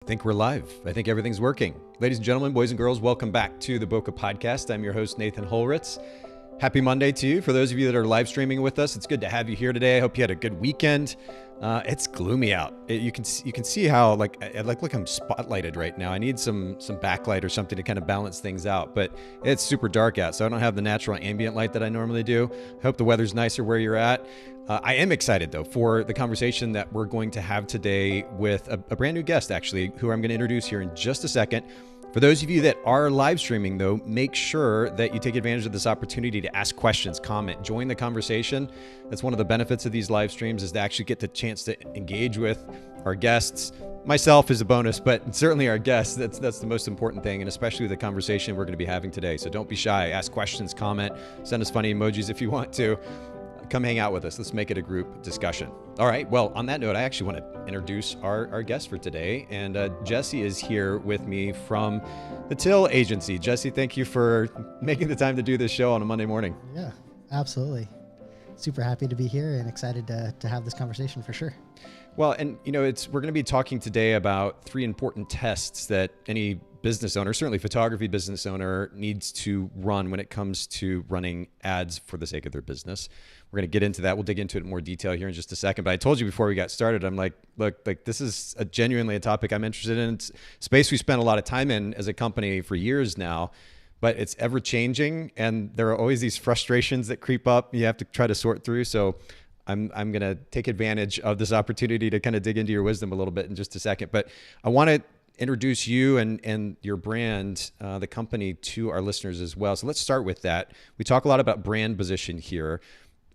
I think we're live. I think everything's working. Ladies and gentlemen, boys and girls, welcome back to the Bokeh Podcast. I'm your host, Nathan Holritz. Happy Monday to you. For those of you that are live streaming with us, it's good to have you here today. I hope you had a good weekend. It's gloomy out. You can see how look I'm spotlighted right now. I need some backlight or something to kind of balance things out, but it's super dark out, so I don't have the natural ambient light that I normally do. I hope the weather's nicer where you're at. I am excited, though, for the conversation that we're going to have today with a brand new guest, actually, who I'm going to introduce here in just a second. For those of you that are live streaming, though, make sure that you take advantage of this opportunity to ask questions, comment, join the conversation. That's one of the benefits of these live streams, is to actually get the chance to engage with our guests. Myself is a bonus, but certainly our guests, that's the most important thing, and especially the conversation we're going to be having today. So don't be shy. Ask questions, comment, send us funny emojis if you want to. Come hang out with us. Let's make it a group discussion. All right. Well, on that note, I actually want to introduce our guest for today. And Jesse is here with me from the Till Agency. Jesse, thank you for making the time to do this show on a Monday morning. Yeah, absolutely. Super happy to be here and excited to have this conversation for sure. Well, and we're going to be talking today about 3 important tests that any business owner, certainly photography business owner, needs to run when it comes to running ads for the sake of their business. We're going to get into that. We'll dig into it in more detail here in just a second. But I told you before we got started, I'm like, look, this is genuinely a topic I'm interested in. It's space we spent a lot of time in as a company for years now, but it's ever changing. And there are always these frustrations that creep up you have to try to sort through. So I'm going to take advantage of this opportunity to kind of dig into your wisdom a little bit in just a second. But I want to introduce you and your brand, the company, to our listeners as well. So let's start with that. We talk a lot about brand position here.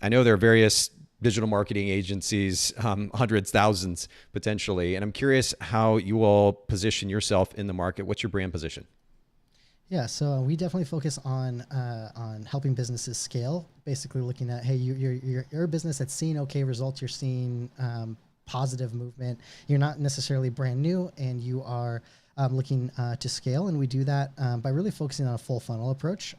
I know there are various digital marketing agencies, hundreds, thousands potentially, and I'm curious how you all position yourself in the market. What's your brand position? Yeah, so we definitely focus on helping businesses scale. Basically, looking at, hey, you're a business that's seeing okay results. You're seeing positive movement. You're not necessarily brand new, and you are looking to scale. And we do that by really focusing on a full funnel approach.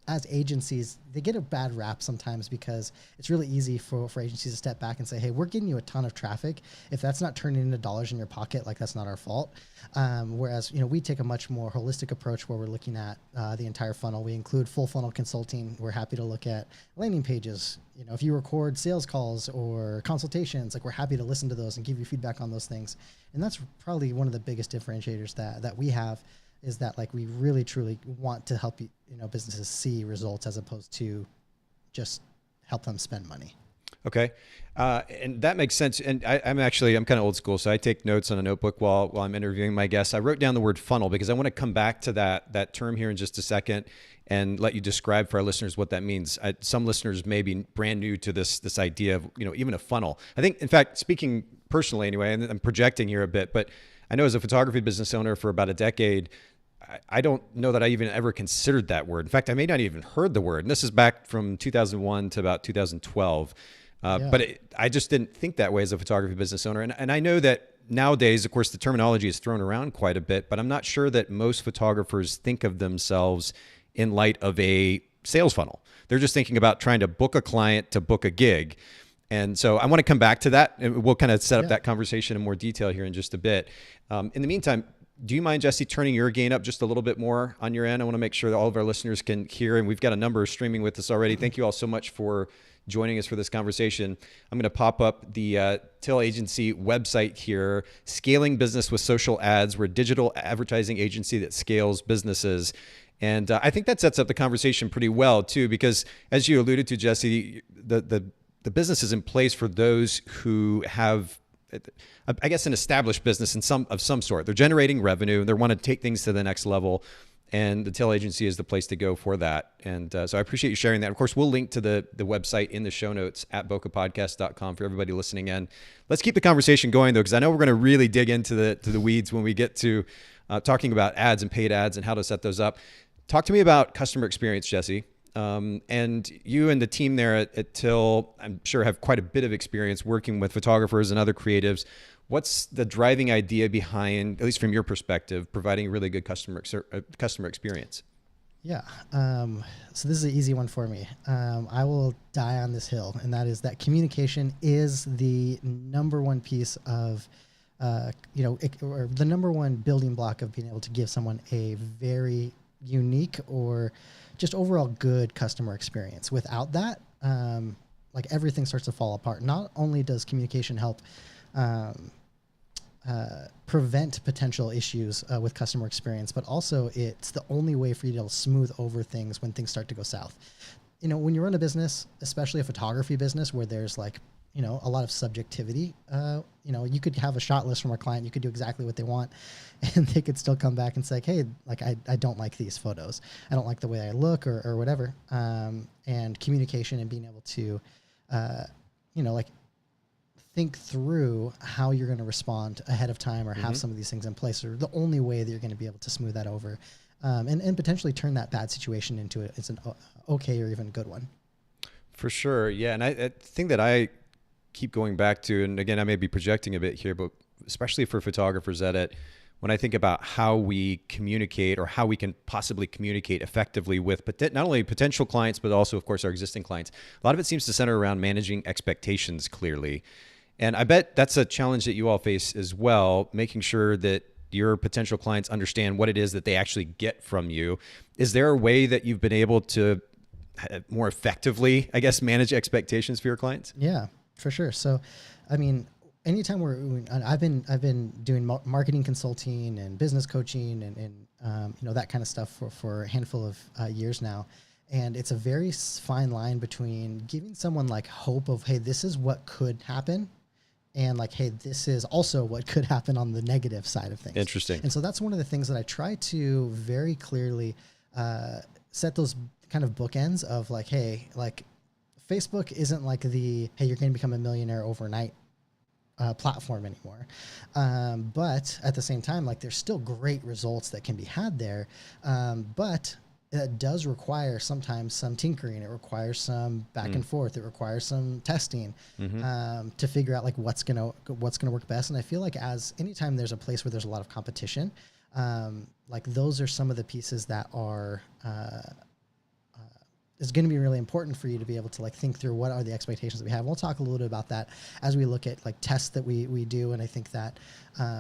As agencies, they get a bad rap sometimes because it's really easy for agencies to step back and say, hey, we're getting you a ton of traffic. If that's not turning into dollars in your pocket, that's not our fault. Whereas, we take a much more holistic approach where we're looking at the entire funnel. We include full funnel consulting. We're happy to look at landing pages. If you record sales calls or consultations, we're happy to listen to those and give you feedback on those things. And that's probably one of the biggest differentiators that we have, is that we really truly want to help businesses see results as opposed to just help them spend money. Okay. And that makes sense. And I'm kind of old school, so I take notes on a notebook while I'm interviewing my guests. I wrote down the word funnel because I want to come back to that term here in just a second and let you describe for our listeners what that means. Some listeners may be brand new to this idea of, even a funnel. I think, in fact, speaking personally anyway, and I'm projecting here a bit, but I know as a photography business owner for about a decade, I don't know that I even ever considered that word. In fact, I may not even heard the word. And this is back from 2001 to about 2012. But I just didn't think that way as a photography business owner. And I know that nowadays, of course, the terminology is thrown around quite a bit, but I'm not sure that most photographers think of themselves in light of a sales funnel. They're just thinking about trying to book a client to book a gig. And so I want to come back to that, and we'll kind of set up that conversation in more detail here in just a bit. In the meantime, do you mind, Jesse, turning your gain up just a little bit more on your end? I want to make sure that all of our listeners can hear, and we've got a number streaming with us already. Thank you all so much for joining us for this conversation. I'm going to pop up the Till Agency website here, Scaling Business with Social Ads. We're a digital advertising agency that scales businesses. And I think that sets up the conversation pretty well, too, because as you alluded to, Jesse, the business is in place for those who have, I guess, an established business of some sort. They're generating revenue. They want to take things to the next level. And the Till Agency is the place to go for that. And so I appreciate you sharing that. Of course, we'll link to the website in the show notes at bokehpodcast.com for everybody listening in. Let's keep the conversation going, though, because I know we're going to really dig into the weeds when we get to talking about ads and paid ads and how to set those up. Talk to me about customer experience, Jesse. And you and the team there at Till, I'm sure, have quite a bit of experience working with photographers and other creatives. What's the driving idea behind, at least from your perspective, providing a really good customer experience? Yeah. So this is an easy one for me. I will die on this hill, and that is that communication is the number one piece of or the number one building block of being able to give someone a very unique or just overall good customer experience. Without that, like everything starts to fall apart. Not only does communication help prevent potential issues with customer experience, but also it's the only way for you to smooth over things when things start to go south. When you run a business, especially a photography business where there's like, a lot of subjectivity, you could have a shot list from a client, you could do exactly what they want, and they could still come back and say, hey, like, I don't like these photos. I don't like the way I look or whatever. And communication and being able to, like think through how you're going to respond ahead of time or have some of these things in place are the only way that you're going to be able to smooth that over. And potentially turn that bad situation into it's an okay or even good one. For sure. Yeah. And I think that I keep going back to, and again, I may be projecting a bit here, but especially for photographers at it, when I think about how we communicate or how we can possibly communicate effectively with not only potential clients, but also, of course, our existing clients, a lot of it seems to center around managing expectations clearly. And I bet that's a challenge that you all face as well, making sure that your potential clients understand what it is that they actually get from you. Is there a way that you've been able to more effectively, I guess, manage expectations for your clients? Yeah, for sure. So, I mean, anytime I've been doing marketing consulting and business coaching and that kind of stuff for a handful of years now. And it's a very fine line between giving someone like hope of, hey, this is what could happen, and like, hey, this is also what could happen on the negative side of things. Interesting. And so that's one of the things that I try to very clearly set those kind of bookends of like, hey, like Facebook isn't like hey, you're going to become a millionaire overnight platform anymore. But at the same time, like there's still great results that can be had there. But it does require sometimes some tinkering. It requires some back and forth. It requires some testing to figure out like what's gonna work best. And I feel like anytime there's a place where there's a lot of competition, like those are some of the pieces that are is going to be really important for you to be able to like think through what are the expectations that we have. We'll talk a little bit about that as we look at like tests that we do. And I think that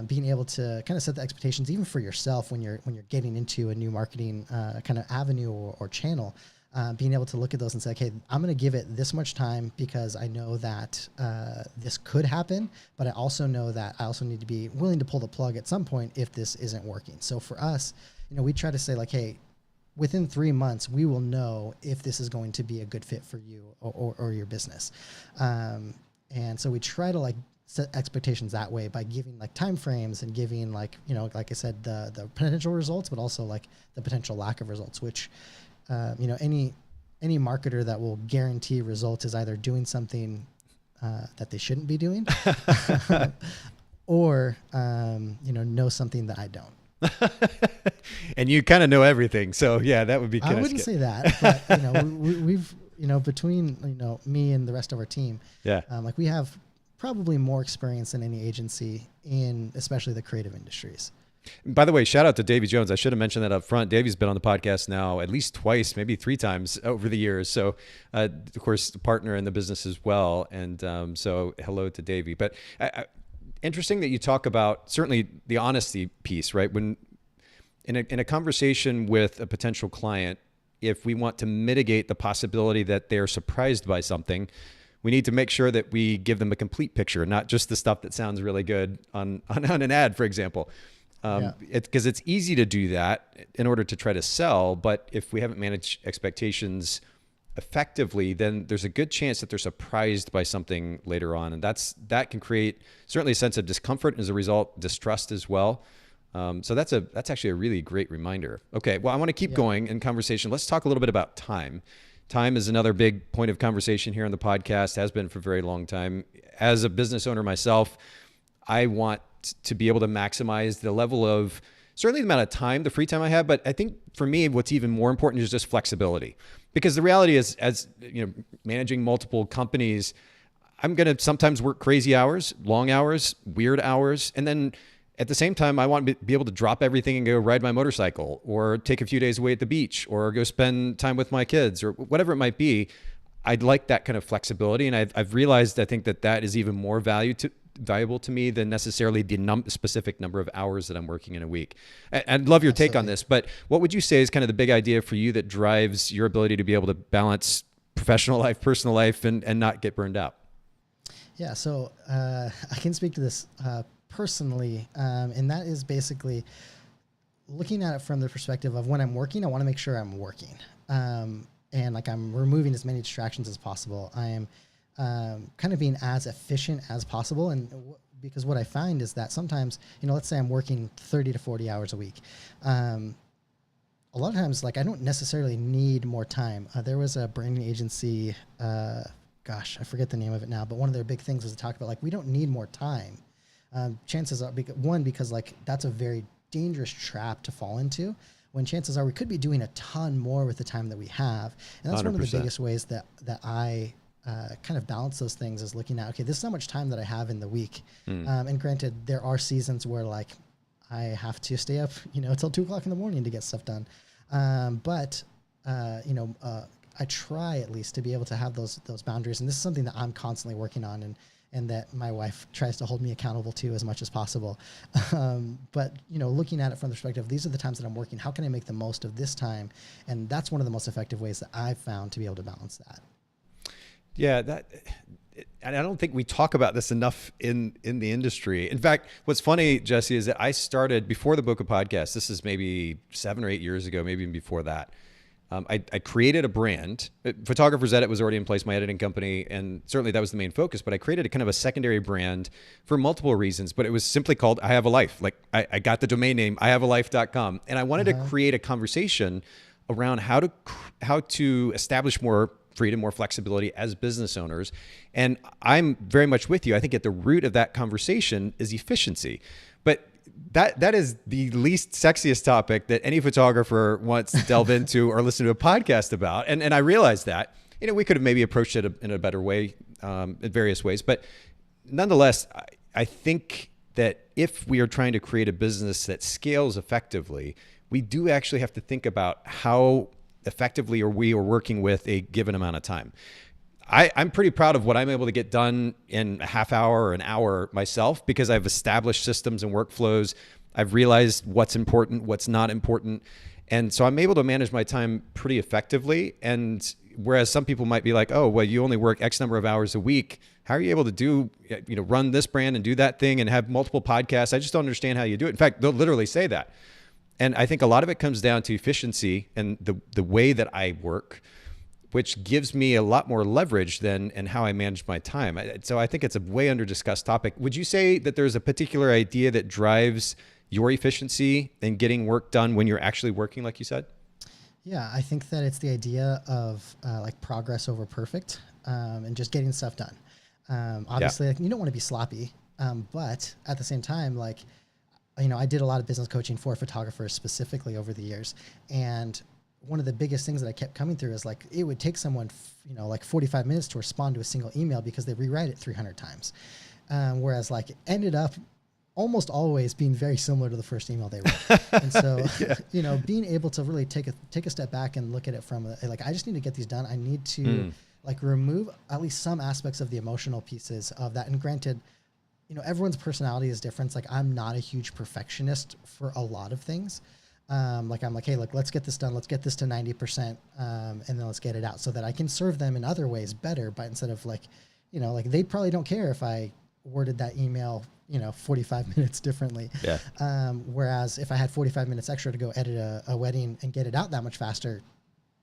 being able to kind of set the expectations even for yourself when you're getting into a new marketing kind of avenue or channel, being able to look at those and say, okay, I'm going to give it this much time because I know that this could happen, but I also know that I also need to be willing to pull the plug at some point if this isn't working. So for us, we try to say like, hey, within 3 months, we will know if this is going to be a good fit for you or your business. And so we try to like set expectations that way by giving like timeframes and giving like, like I said, the potential results, but also like the potential lack of results, which, any marketer that will guarantee results is either doing something that they shouldn't be doing or, know something that I don't. And you kind of know everything. So yeah, that would be kind I wouldn't say that, but we've between me and the rest of our team, like we have probably more experience than any agency in especially the creative industries. By the way, shout out to Davey Jones. I should have mentioned that up front. Davey's been on the podcast now at least twice, maybe 3 times over the years. So, of course, a partner in the business as well. And so hello to Davey. But interesting that you talk about certainly the honesty piece, right? When in a conversation with a potential client, if we want to mitigate the possibility that they're surprised by something, we need to make sure that we give them a complete picture, not just the stuff that sounds really good on an ad, for example. Because it's easy to do that in order to try to sell, but if we haven't managed expectations effectively, then there's a good chance that they're surprised by something later on. And that can create certainly a sense of discomfort and as a result, distrust as well. So that's actually a really great reminder. Okay. Well, I want to keep going in conversation. Let's talk a little bit about time. Time is another big point of conversation here on the podcast, has been for a very long time. As a business owner myself, I want to be able to maximize the level of certainly the amount of time, the free time I have. But I think for me, what's even more important is just flexibility. Because the reality is, as managing multiple companies, I'm going to sometimes work crazy hours, long hours, weird hours. And then at the same time, I want to be able to drop everything and go ride my motorcycle or take a few days away at the beach or go spend time with my kids or whatever it might be. I'd like that kind of flexibility. And I've realized, I think that is even more valuable to me than necessarily the specific number of hours that I'm working in a week. I'd love your take on this, but what would you say is kind of the big idea for you that drives your ability to be able to balance professional life, personal life, and not get burned out? Yeah, so I can speak to this personally, and that is basically looking at it from the perspective of when I'm working, I want to make sure I'm working. And like I'm removing as many distractions as possible. I am kind of being as efficient as possible. And because what I find is that sometimes, let's say I'm working 30 to 40 hours a week. A lot of times, like I don't necessarily need more time. There was a branding agency, I forget the name of it now, but one of their big things was to talk about like, we don't need more time. Chances are, because like that's a very dangerous trap to fall into, when chances are we could be doing a ton more with the time that we have. And that's 100%. One of the biggest ways that I kind of balance those things is looking at, okay, this is how much time that I have in the week. And granted, there are seasons where like I have to stay up, till 2:00 in the morning to get stuff done. I try at least to be able to have those boundaries. And this is something that I'm constantly working on and that my wife tries to hold me accountable to as much as possible. But looking at it from the perspective, these are the times that I'm working. How can I make the most of this time? And that's one of the most effective ways that I've found to be able to balance that. Yeah, and I don't think we talk about this enough in the industry. In fact, what's funny, Jesse, is that I started before the Bokeh Podcast. This is maybe 7 or 8 years ago, maybe even before that. I created a brand. Photographer's Edit was already in place, my editing company, and certainly that was the main focus, but I created a kind of a secondary brand for multiple reasons, but it was simply called I Have a Life. Like I got the domain name, ihavealife.com, and I wanted to create a conversation around how to establish more freedom, more flexibility as business owners. And I'm very much with you. I think at the root of that conversation is efficiency. But that is the least sexiest topic that any photographer wants to delve into or listen to a podcast about. And I realize that, we could have maybe approached it in a better way, in various ways. But nonetheless, I think that if we are trying to create a business that scales effectively, we do actually have to think about how effectively we are working with a given amount of time. I'm pretty proud of what I'm able to get done in a half hour or an hour myself, because I've established systems and workflows. I've realized what's important, what's not important. And so I'm able to manage my time pretty effectively. And whereas some people might be like, oh, well, you only work X number of hours a week. How are you able to run this brand and do that thing and have multiple podcasts? I just don't understand how you do it. In fact, they'll literally say that. And I think a lot of it comes down to efficiency and the way that I work, which gives me a lot more leverage than and how I manage my time. So I think it's a way under discussed topic. Would you say that there's a particular idea that drives your efficiency and getting work done when you're actually working, like you said? Yeah, I think that it's the idea of like progress over perfect, and just getting stuff done. Obviously, like, you don't want to be sloppy, but at the same time, like, I did a lot of business coaching for photographers specifically over the years, and one of the biggest things that I kept coming through is like, it would take someone, like 45 minutes to respond to a single email because they rewrite it 300 times. Whereas like it ended up almost always being very similar to the first email they wrote. And so, being able to really take a step back and look at it from like, I just need to get these done. I need to like remove at least some aspects of the emotional pieces of that. And granted, everyone's personality is different. It's like, I'm not a huge perfectionist for a lot of things. Like I'm like, hey, look, let's get this done. Let's get this to 90%. And then let's get it out so that I can serve them in other ways better. But instead of like, like they probably don't care if I worded that email, 45 minutes differently. Yeah. Whereas if I had 45 minutes extra to go edit a wedding and get it out that much faster,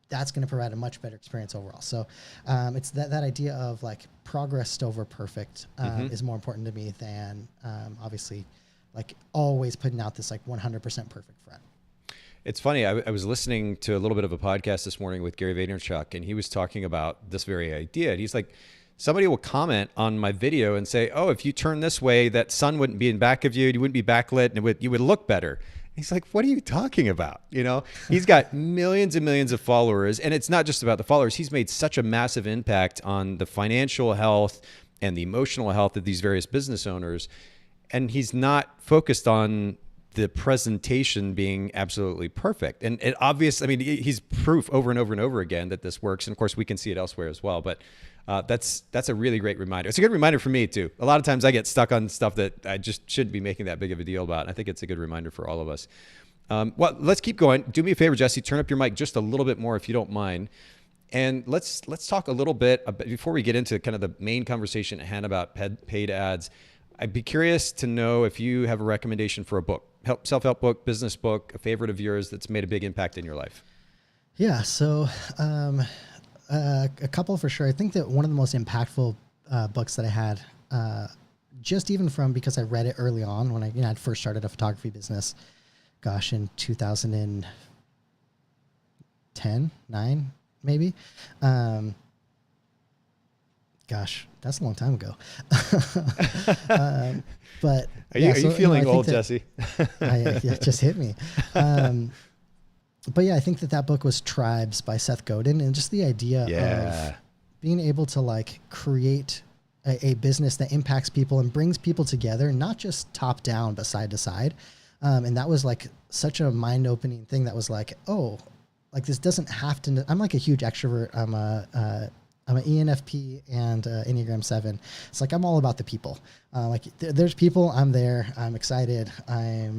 that's going to provide a much better experience overall. So it's that idea of like progress over perfect is more important to me than obviously like always putting out this like 100% perfect front. It's funny. I was listening to a little bit of a podcast this morning with Gary Vaynerchuk, and he was talking about this very idea. And he's like, somebody will comment on my video and say, oh, if you turn this way, that sun wouldn't be in back of you. You wouldn't be backlit, and you would look better. He's like, what are you talking about? He's got millions and millions of followers, and it's not just about the followers. He's made such a massive impact on the financial health and the emotional health of these various business owners. And he's not focused on the presentation being absolutely perfect. And it obvious, I mean, he's proof over and over and over again that this works. And of course we can see it elsewhere as well. But That's a really great reminder. It's a good reminder for me too. A lot of times I get stuck on stuff that I just shouldn't be making that big of a deal about. I think it's a good reminder for all of us. Well, let's keep going. Do me a favor, Jesse, turn up your mic just a little bit more if you don't mind. And let's talk a little bit about, before we get into kind of the main conversation at hand about paid ads. I'd be curious to know if you have a recommendation for a book, self-help book, business book, a favorite of yours that's made a big impact in your life. Yeah. So, a couple for sure. I think that one of the most impactful books that I had, just even from because I read it early on when I first started a photography business, gosh, in 2010, 9 maybe. Gosh, that's a long time ago. But are you feeling old, Jesse? Yeah, it just hit me. But yeah, I think that book was Tribes by Seth Godin, and just the idea of being able to like create a business that impacts people and brings people together, not just top down, but side to side. And that was like such a mind opening thing that was like, oh, like this doesn't have to, I'm like a huge extrovert. I'm an ENFP and Enneagram 7. It's like, I'm all about the people. Like there's people, I'm there, I'm excited. I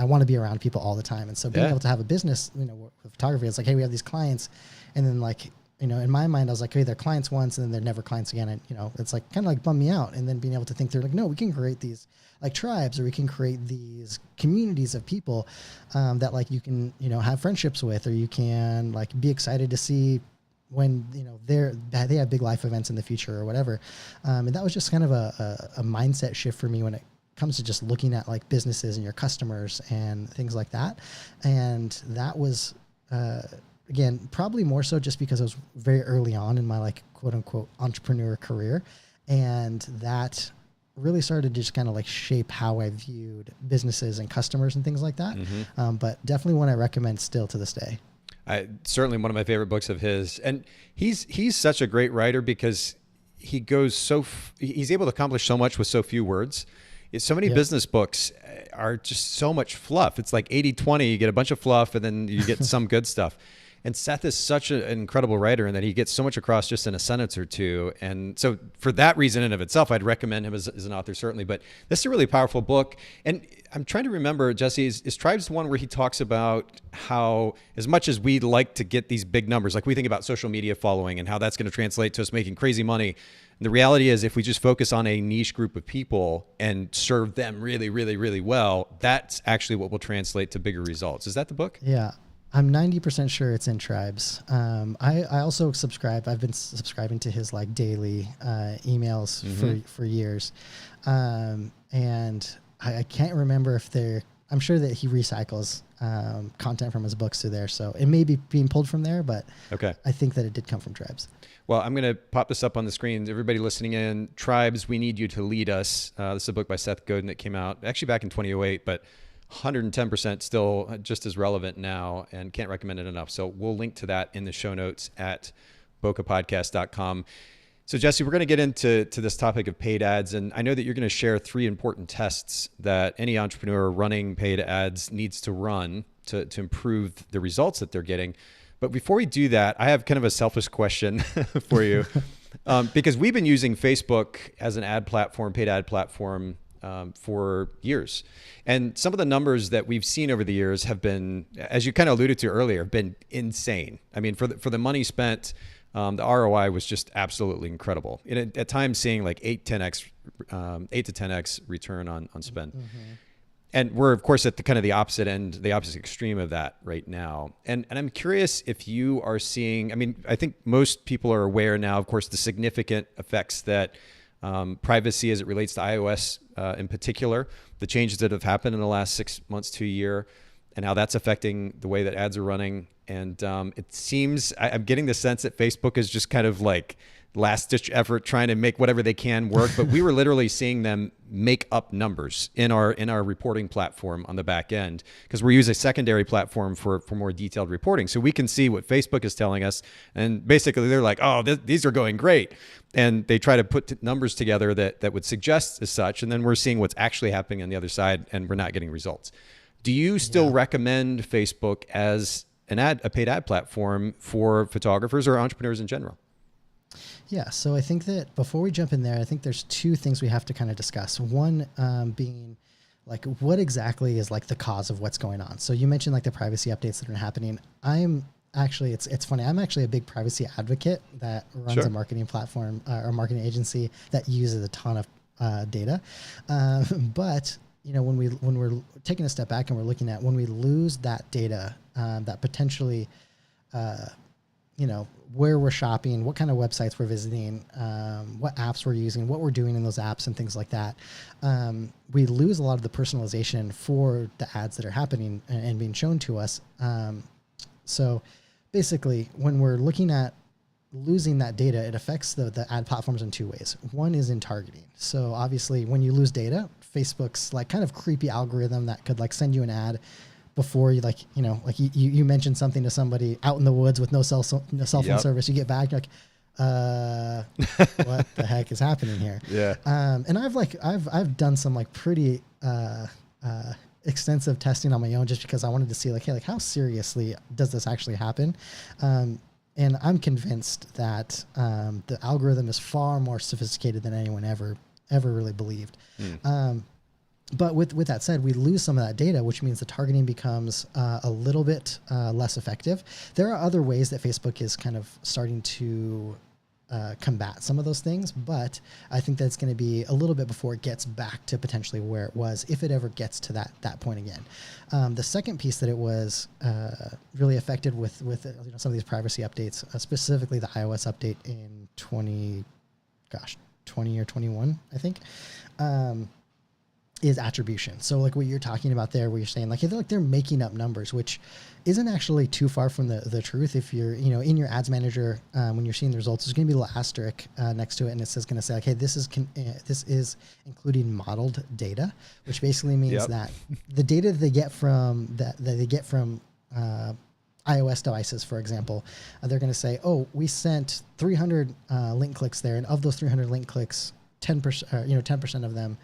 want to be around people all the time. And so being able to have a business, with photography, it's like, hey, we have these clients. And then like, in my mind, I was like, hey, they're clients once and then they're never clients again. And, it's like kind of like bummed me out. And then being able to think they're like, no, we can create these like tribes, or we can create these communities of people that like you can, have friendships with, or you can like be excited to see when they have big life events in the future or whatever. And that was just kind of a mindset shift for me when it comes to just looking at like businesses and your customers and things like that. And that was again probably more so just because I was very early on in my like quote unquote entrepreneur career, and that really started to just kind of like shape how I viewed businesses and customers and things like that. Mm-hmm. But definitely one I recommend still to this day. Certainly one of my favorite books of his. And he's such a great writer because he goes he's able to accomplish so much with so few words. So many business books are just so much fluff. It's like 80-20, you get a bunch of fluff and then you get some good stuff. And Seth is such an incredible writer in that he gets so much across just in a sentence or two. And so for that reason in of itself, I'd recommend him as an author, certainly. But this is a really powerful book. And I'm trying to remember, Jesse, is Tribes the one where he talks about how as much as we'd like to get these big numbers, like we think about social media following and how that's going to translate to us making crazy money. The reality is if we just focus on a niche group of people and serve them really, really, really well, that's actually what will translate to bigger results. Is that the book? Yeah. I'm 90% sure it's in Tribes. I also subscribe. I've been subscribing to his like daily emails for years. And I can't remember if I'm sure that he recycles content from his books to there. So it may be being pulled from there, but okay. I think that it did come from Tribes. Well, I'm going to pop this up on the screen. Everybody listening in, Tribes, We Need You to Lead Us. This is a book by Seth Godin that came out actually back in 2008, but 110% still just as relevant now, and can't recommend it enough. So we'll link to that in the show notes at bokehpodcast.com. So Jesse, we're going to get into this topic of paid ads, and I know that you're going to share 3 important tests that any entrepreneur running paid ads needs to run to improve the results that they're getting. But before we do that, I have kind of a selfish question for you, because we've been using Facebook as an ad platform, paid ad platform, for years. And some of the numbers that we've seen over the years have been, as you kind of alluded to earlier, been insane. I mean, for the money spent, the ROI was just absolutely incredible. And at times seeing like 8 to 10x return on spend. Mm-hmm. And we're of course at the kind of the opposite end, the opposite extreme of that right now. And I'm curious if you are seeing, I mean, I think most people are aware now, of course, the significant effects that privacy as it relates to iOS in particular, the changes that have happened in the last 6 months to a year, and how that's affecting the way that ads are running. And it seems, I'm getting the sense that Facebook is just kind of like last-ditch effort trying to make whatever they can work. But we were literally seeing them make up numbers in our reporting platform on the back end, because we use a secondary platform for more detailed reporting. So we can see what Facebook is telling us. And basically they're like, oh, these are going great. And they try to put numbers together that would suggest as such. And then we're seeing what's actually happening on the other side, and we're not getting results. Do you still recommend Facebook as a paid ad platform for photographers or entrepreneurs in general? Yeah, so I think that before we jump in there, I think there's two things we have to kind of discuss. One being like what exactly is like the cause of what's going on. So you mentioned like the privacy updates that are happening. I'm actually, it's funny. I'm actually a big privacy advocate that runs a marketing platform or marketing agency that uses a ton of data. But you know, when we're taking a step back and we're looking at when we lose that data, that potentially, you know, where we're shopping, what kind of websites we're visiting, what apps we're using, what we're doing in those apps and things like that. We lose a lot of the personalization for the ads that are happening and being shown to us. So basically when we're looking at losing that data, it affects the ad platforms in two ways. One is in targeting. So obviously when you lose data, Facebook's like kind of creepy algorithm that could like send you an ad before you like, you know, like you mentioned something to somebody out in the woods with no cell phone service. You get back, you're like, what the heck is happening here? Yeah. And I've done some like pretty extensive testing on my own just because I wanted to see like, hey, like how seriously does this actually happen? And I'm convinced that the algorithm is far more sophisticated than anyone ever really believed. But with that said, we lose some of that data, which means the targeting becomes a little bit less effective. There are other ways that Facebook is kind of starting to combat some of those things, but I think that it's going to be a little bit before it gets back to potentially where it was, if it ever gets to that point again. The second piece that it was really affected with you know, some of these privacy updates, specifically the iOS update in 20 or 21, I think. Is attribution. So like what you're talking about there, where you're saying like, hey, they're making up numbers, which isn't actually too far from the truth. If you're, you know, in your ads manager, when you're seeing the results, there's going to be a little asterisk next to it. And it's just going to say like, hey, this is including modeled data, which basically means that the data they get from iOS devices, for example, they're going to say, oh, we sent 300 link clicks there. And of those 300 link clicks, 10% of them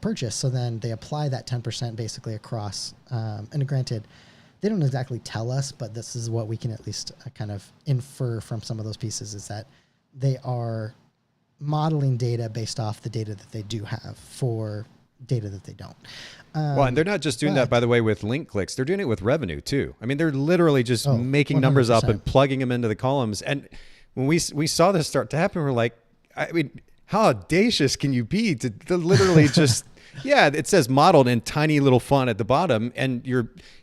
purchase. So then they apply that 10% basically across. And granted, they don't exactly tell us, but this is what we can at least kind of infer from some of those pieces, is that they are modeling data based off the data that they do have for data that they don't. Well, and they're not just doing that, by the way, with link clicks. They're doing it with revenue too. I mean, they're literally just making 100%. Numbers up and plugging them into the columns. And when we saw this start to happen, we're like, I mean, how audacious can you be to literally just, it says modeled in tiny little font at the bottom. And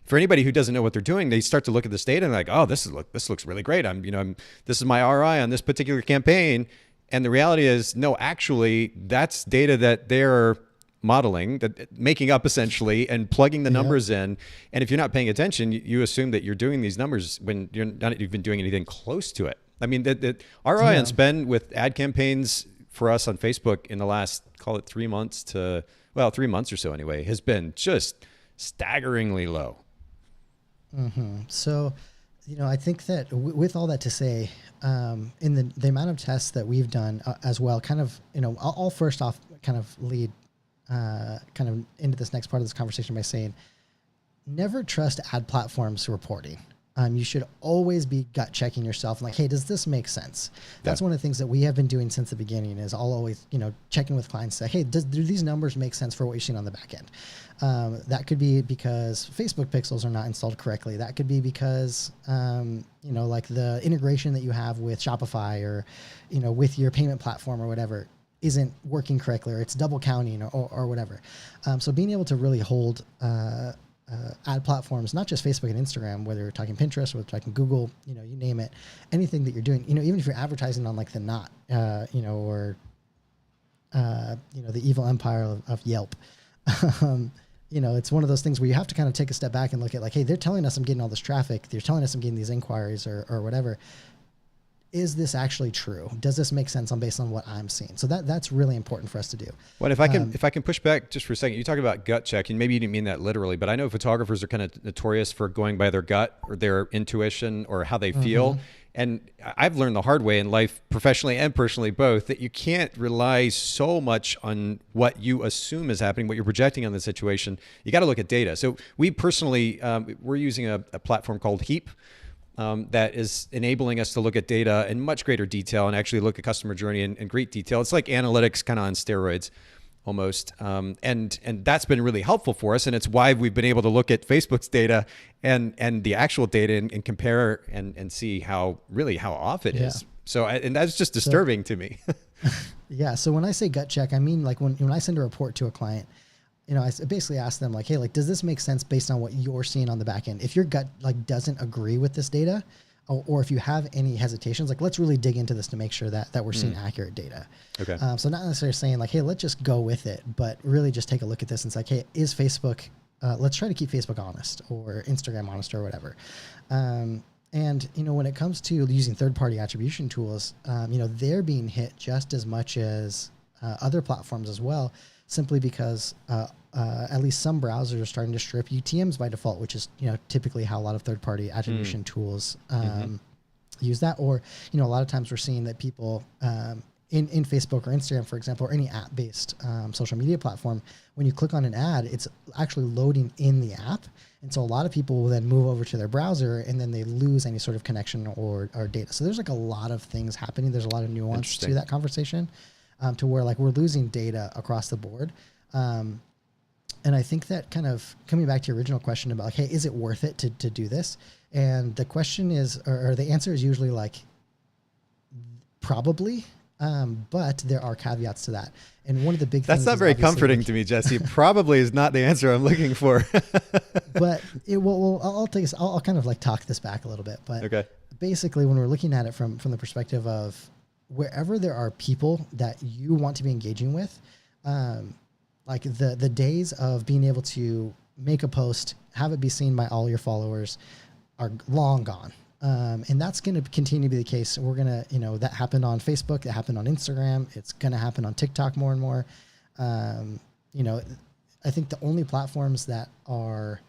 for anybody who doesn't know what they're doing, they start to look at this data and they're like, oh, this looks really great. This is my ROI on this particular campaign. And the reality is, no, actually that's data that they're modeling, that making up essentially and plugging the numbers in. And if you're not paying attention, you assume that you're doing these numbers when you're not even doing anything close to it. I mean, the ROI on spend with ad campaigns for us on Facebook in the last, call it 3 months or so anyway, has been just staggeringly low. Mm-hmm. So, you know, I think that with all that to say, in the amount of tests that we've done as well, kind of, you know, I'll first off kind of lead kind of into this next part of this conversation by saying, never trust ad platforms reporting. You should always be gut checking yourself and like, hey, does this make sense? That's one of the things that we have been doing since the beginning, is I'll always, you know, checking with clients, say, hey, do these numbers make sense for what you're seeing on the back end? That could be because Facebook pixels are not installed correctly. That could be because, you know, like the integration that you have with Shopify or, you know, with your payment platform or whatever isn't working correctly, or it's double counting or whatever. So being able to really hold, ad platforms, not just Facebook and Instagram, whether you're talking Pinterest, whether you're talking Google, you know, you name it, anything that you're doing, you know, even if you're advertising on like the Knot, you know, or, you know, the evil empire of Yelp, you know, it's one of those things where you have to kind of take a step back and look at like, hey, they're telling us I'm getting all this traffic. They're telling us I'm getting these inquiries or whatever. Is this actually true? Does this make sense based on what I'm seeing? So that's really important for us to do. Well, if I can push back just for a second, you talk about gut check, and maybe you didn't mean that literally, but I know photographers are kind of notorious for going by their gut or their intuition or how they feel. And I've learned the hard way in life, professionally and personally both, that you can't rely so much on what you assume is happening, what you're projecting on the situation. You got to look at data. So we personally, we're using a platform called Heap. that is enabling us to look at data in much greater detail and actually look at customer journey in great detail. It's like analytics kind of on steroids almost. And that's been really helpful for us. And it's why we've been able to look at Facebook's data and the actual data and compare and see how off it is. So, and that's just disturbing to me. Yeah. So when I say gut check, I mean, like when I send a report to a client, I basically ask them like, hey, like, does this make sense based on what you're seeing on the back end? If your gut like doesn't agree with this data, or if you have any hesitations, like let's really dig into this to make sure that we're seeing accurate data. Okay. So not necessarily saying like, hey, let's just go with it, but really just take a look at this and say, like, hey, is Facebook, let's try to keep Facebook honest or Instagram honest or whatever. And, when it comes to using third-party attribution tools, they're being hit just as much as other platforms as well, simply because at least some browsers are starting to strip UTMs by default, which is, typically how a lot of third-party attribution tools use that. Or, a lot of times we're seeing that people in Facebook or Instagram, for example, or any app-based social media platform, when you click on an ad, it's actually loading in the app. And so a lot of people will then move over to their browser and then they lose any sort of connection or data. So there's like a lot of things happening. There's a lot of nuance to that conversation to where like we're losing data across the board. And I think that kind of coming back to your original question about like, hey, is it worth it to do this? And the question is, or the answer is usually like, probably. But there are caveats to that. And one of the big things that's not very comforting to me, Jesse. Probably is not the answer I'm looking for. But I'll kind of like talk this back a little bit. But okay. Basically, when we're looking at it from the perspective of wherever there are people that you want to be engaging with, like the days of being able to make a post, have it be seen by all your followers are long gone. And that's going to continue to be the case. We're going to, that happened on Facebook, that happened on Instagram. It's going to happen on TikTok more and more. I think the only platforms that are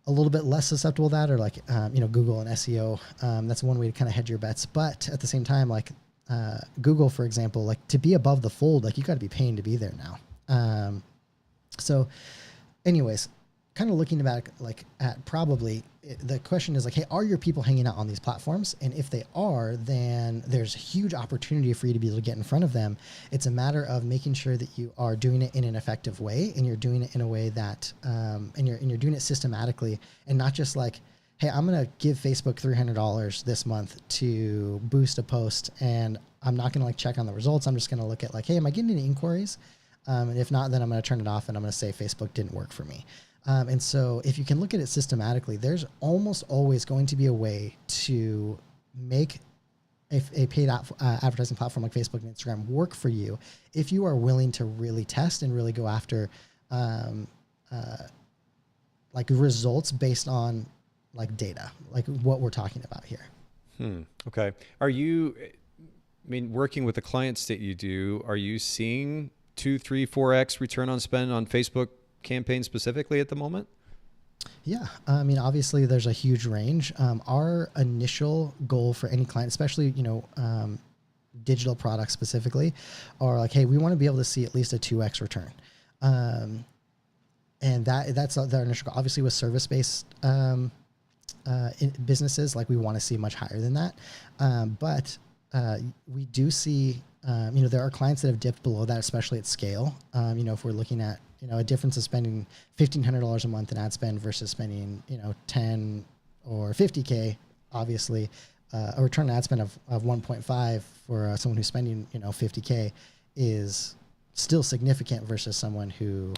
a little bit less susceptible to that are like, Google and SEO. That's one way to kind of hedge your bets. But at the same time, like Google, for example, like to be above the fold, like you got to be paying to be there now. So anyways, kind of looking back like at probably the question is like, hey, are your people hanging out on these platforms? And if they are, then there's a huge opportunity for you to be able to get in front of them. It's a matter of making sure that you are doing it in an effective way, and you're doing it in a way that, and you're doing it systematically, and not just like, hey, I'm going to give Facebook $300 this month to boost a post, and I'm not going to like check on the results. I'm just going to look at like, hey, am I getting any inquiries? And if not, then I'm going to turn it off and I'm going to say Facebook didn't work for me. And so if you can look at it systematically, there's almost always going to be a way to make a paid advertising platform like Facebook and Instagram work for you if you are willing to really test and really go after like results based on like data, like what we're talking about here. Okay. Are you, working with the clients that you do, are you seeing 2, 3, 4x return on spend on Facebook campaign specifically at the moment? Yeah. Obviously there's a huge range. Our initial goal for any client, especially, digital products specifically, are like, hey, we want to be able to see at least a 2x return. And that's their initial goal. Obviously with service-based businesses, like we want to see much higher than that. But we do see, there are clients that have dipped below that, especially at scale. If we're looking at, a difference of spending $1,500 a month in ad spend versus spending, 10 or 50K, obviously, a return on ad spend of 1.5 for someone who's spending, 50K is still significant versus someone who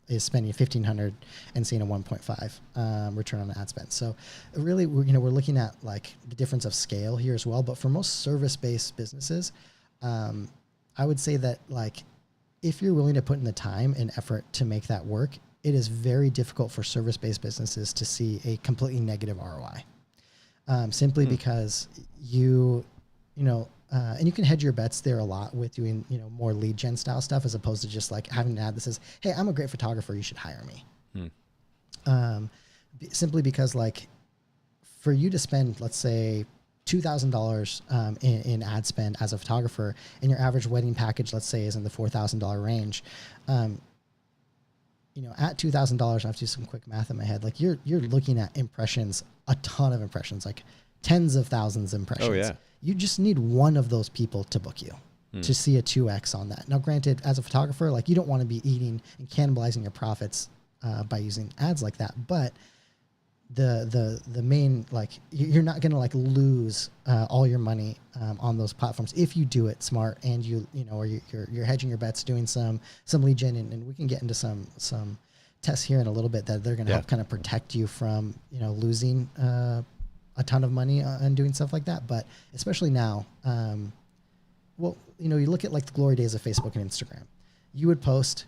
is spending 1,500 and seeing a 1.5 return on ad spend. So really, we're looking at like the difference of scale here as well. But for most service-based businesses, I would say that like, if you're willing to put in the time and effort to make that work, it is very difficult for service-based businesses to see a completely negative ROI. Simply because and you can hedge your bets there a lot with doing, more lead gen style stuff as opposed to just like having an ad that says, hey, I'm a great photographer, you should hire me. Simply because like for you to spend, let's say, $2,000 in ad spend as a photographer, and your average wedding package, let's say, is in the $4,000 range. at $2,000, I have to do some quick math in my head. Like you're looking at impressions, a ton of impressions, like tens of thousands of impressions. Oh, yeah. You just need one of those people to book you to see a 2X on that. Now, granted, as a photographer, like you don't want to be eating and cannibalizing your profits by using ads like that. But the main, like you're not going to like lose all your money on those platforms if you do it smart and or you're hedging your bets, doing some lead gen, and we can get into some tests here in a little bit that they're going to help kind of protect you from losing a ton of money and doing stuff like that. But especially now, well, you look at like the glory days of Facebook and Instagram. You would post,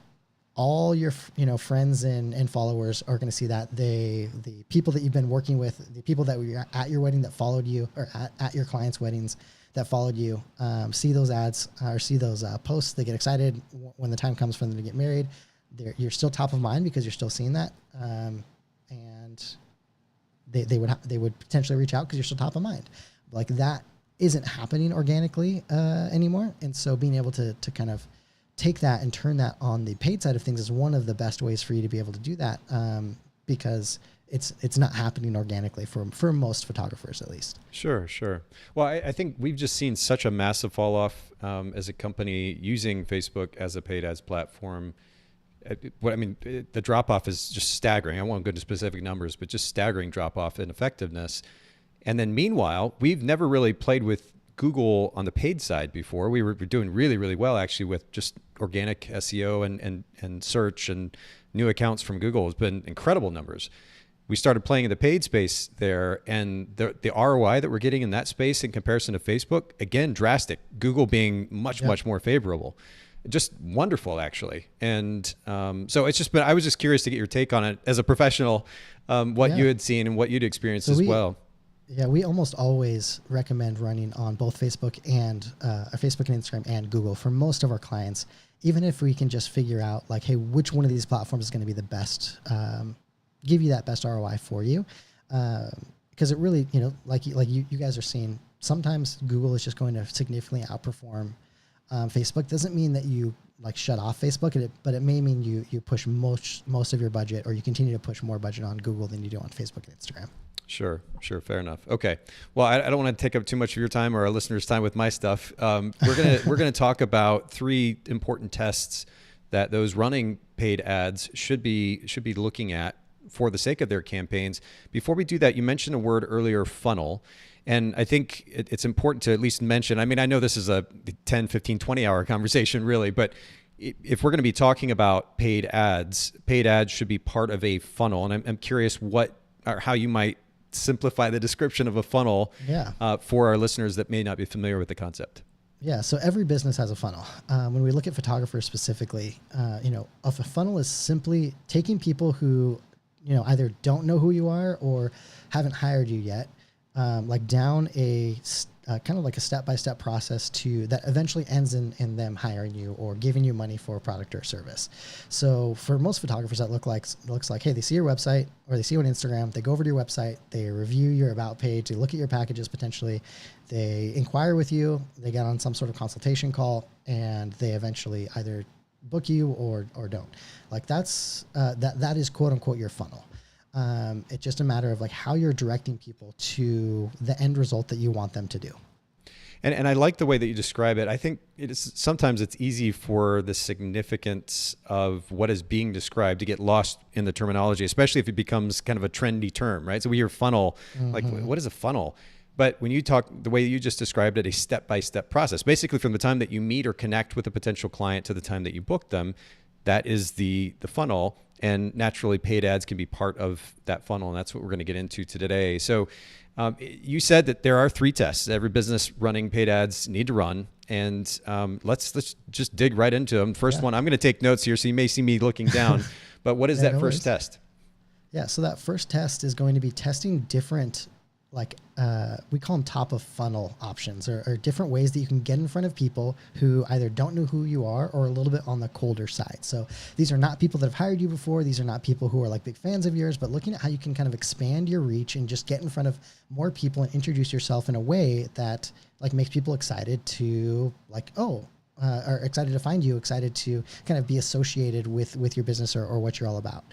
all your friends and followers are going to see that. The people that you've been working with, the people that were at your wedding that followed you, or at your clients' weddings that followed you, see those ads or see those posts. They get excited when the time comes for them to get married. You're still top of mind because you're still seeing that, and they would potentially reach out because you're still top of mind. Like that isn't happening organically anymore, and so being able to kind of take that and turn that on the paid side of things is one of the best ways for you to be able to do that, because it's not happening organically for most photographers, at least. Sure. Well, I think we've just seen such a massive fall off as a company using Facebook as a paid ads platform. The drop off is just staggering. I won't go into specific numbers, but just staggering drop off in effectiveness. And then meanwhile, we've never really played with Google on the paid side before. We were doing really, really well actually with just organic SEO and search and new accounts from Google. Has been incredible numbers. We started playing in the paid space there, and the ROI that we're getting in that space in comparison to Facebook, again, drastic. Google being much more favorable. Just wonderful, actually. And so it's just been, I was just curious to get your take on it as a professional, what you had seen and what you'd experienced as well. Yeah, we almost always recommend running on both Facebook and Instagram and Google for most of our clients, even if we can just figure out like, hey, which one of these platforms is going to be the best, give you that best ROI for you. Because it really, like you guys are seeing, sometimes Google is just going to significantly outperform Facebook. Doesn't mean that you like shut off Facebook, but it may mean you push most of your budget, or you continue to push more budget on Google than you do on Facebook and Instagram. Sure. Fair enough. Okay. Well, I don't want to take up too much of your time or our listeners' time with my stuff. We're gonna talk about 3 important tests that those running paid ads should be looking at for the sake of their campaigns. Before we do that, you mentioned a word earlier, funnel. And I think it's important to at least mention, I mean, I know this is a 10, 15, 20 hour conversation really, but if we're going to be talking about paid ads should be part of a funnel. And I'm curious how you might simplify the description of a funnel for our listeners that may not be familiar with the concept. Yeah, so every business has a funnel. When we look at photographers specifically, a funnel is simply taking people who, either don't know who you are or haven't hired you yet, like down a kind of like a step-by-step process that eventually ends in them hiring you or giving you money for a product or service. So for most photographers, that looks like, hey, they see your website or they see you on Instagram, they go over to your website, they review your about page, they look at your packages potentially, they inquire with you, they get on some sort of consultation call, and they eventually either book you or don't. Like that is quote unquote your funnel. It's just a matter of like how you're directing people to the end result that you want them to do. And I like the way that you describe it. I think sometimes it's easy for the significance of what is being described to get lost in the terminology, especially if it becomes kind of a trendy term, right? So we hear funnel, like what is a funnel? But when you talk the way you just described it, a step-by-step process, basically from the time that you meet or connect with a potential client to the time that you book them, that is the funnel. And naturally, paid ads can be part of that funnel, and that's what we're going to get into today. So you said that there are 3 tests every business running paid ads need to run, and let's just dig right into them. First one, I'm going to take notes here, so you may see me looking down, but what is that first test? Yeah, so that first test is going to be testing different, we call them top of funnel options, or different ways that you can get in front of people who either don't know who you are or a little bit on the colder side. So these are not people that have hired you before. These are not people who are like big fans of yours, but looking at how you can kind of expand your reach and just get in front of more people and introduce yourself in a way that like makes people excited to like, oh, are excited to find you, excited to kind of be associated with your business or what you're all about.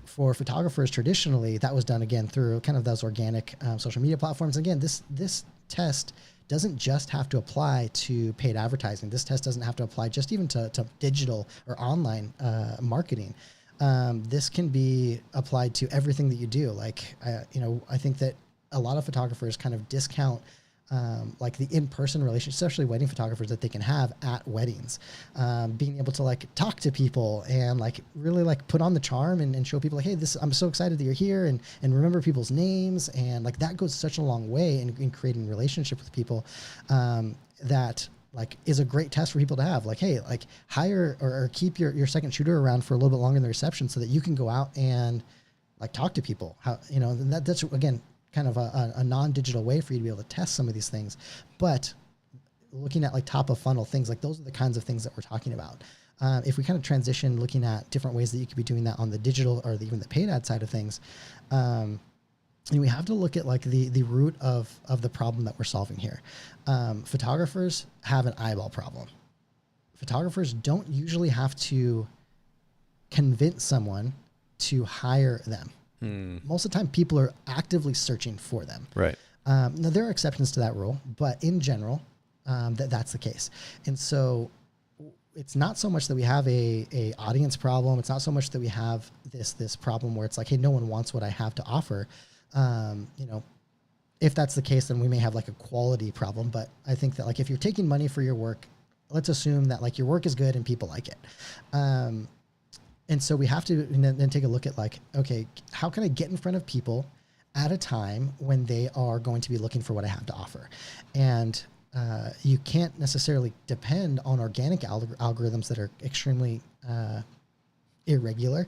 For photographers, traditionally, that was done again through kind of those organic social media platforms. Again, this test doesn't just have to apply to paid advertising. This test doesn't have to apply just even to digital or online marketing. This can be applied to everything that you do. Like, I think that a lot of photographers kind of discount like the in-person relationship, especially wedding photographers, that they can have at weddings, being able to like talk to people and like really like put on the charm and show people like, hey, I'm so excited that you're here, and remember people's names. And like that goes such a long way in creating a relationship with people, that like is a great test for people to have. Like, hey, like hire or keep your second shooter around for a little bit longer in the reception so that you can go out and like talk to people. How, that's again, kind of a non-digital way for you to be able to test some of these things. But looking at like top of funnel things, like those are the kinds of things that we're talking about. If we kind of transition looking at different ways that you could be doing that on the digital or even the paid ad side of things, and we have to look at like the root of the problem that we're solving here. Photographers have an eyeball problem. Photographers don't usually have to convince someone to hire them. Most of the time, people are actively searching for them. Right. Now, there are exceptions to that rule, but in general, that's the case. And so it's not so much that we have a audience problem. It's not so much that we have this problem where it's like, hey, no one wants what I have to offer. If that's the case, then we may have like a quality problem. But I think that like if you're taking money for your work, let's assume that like your work is good and people like it. And so we have to then take a look at like, okay, how can I get in front of people at a time when they are going to be looking for what I have to offer? And you can't necessarily depend on organic algorithms that are extremely irregular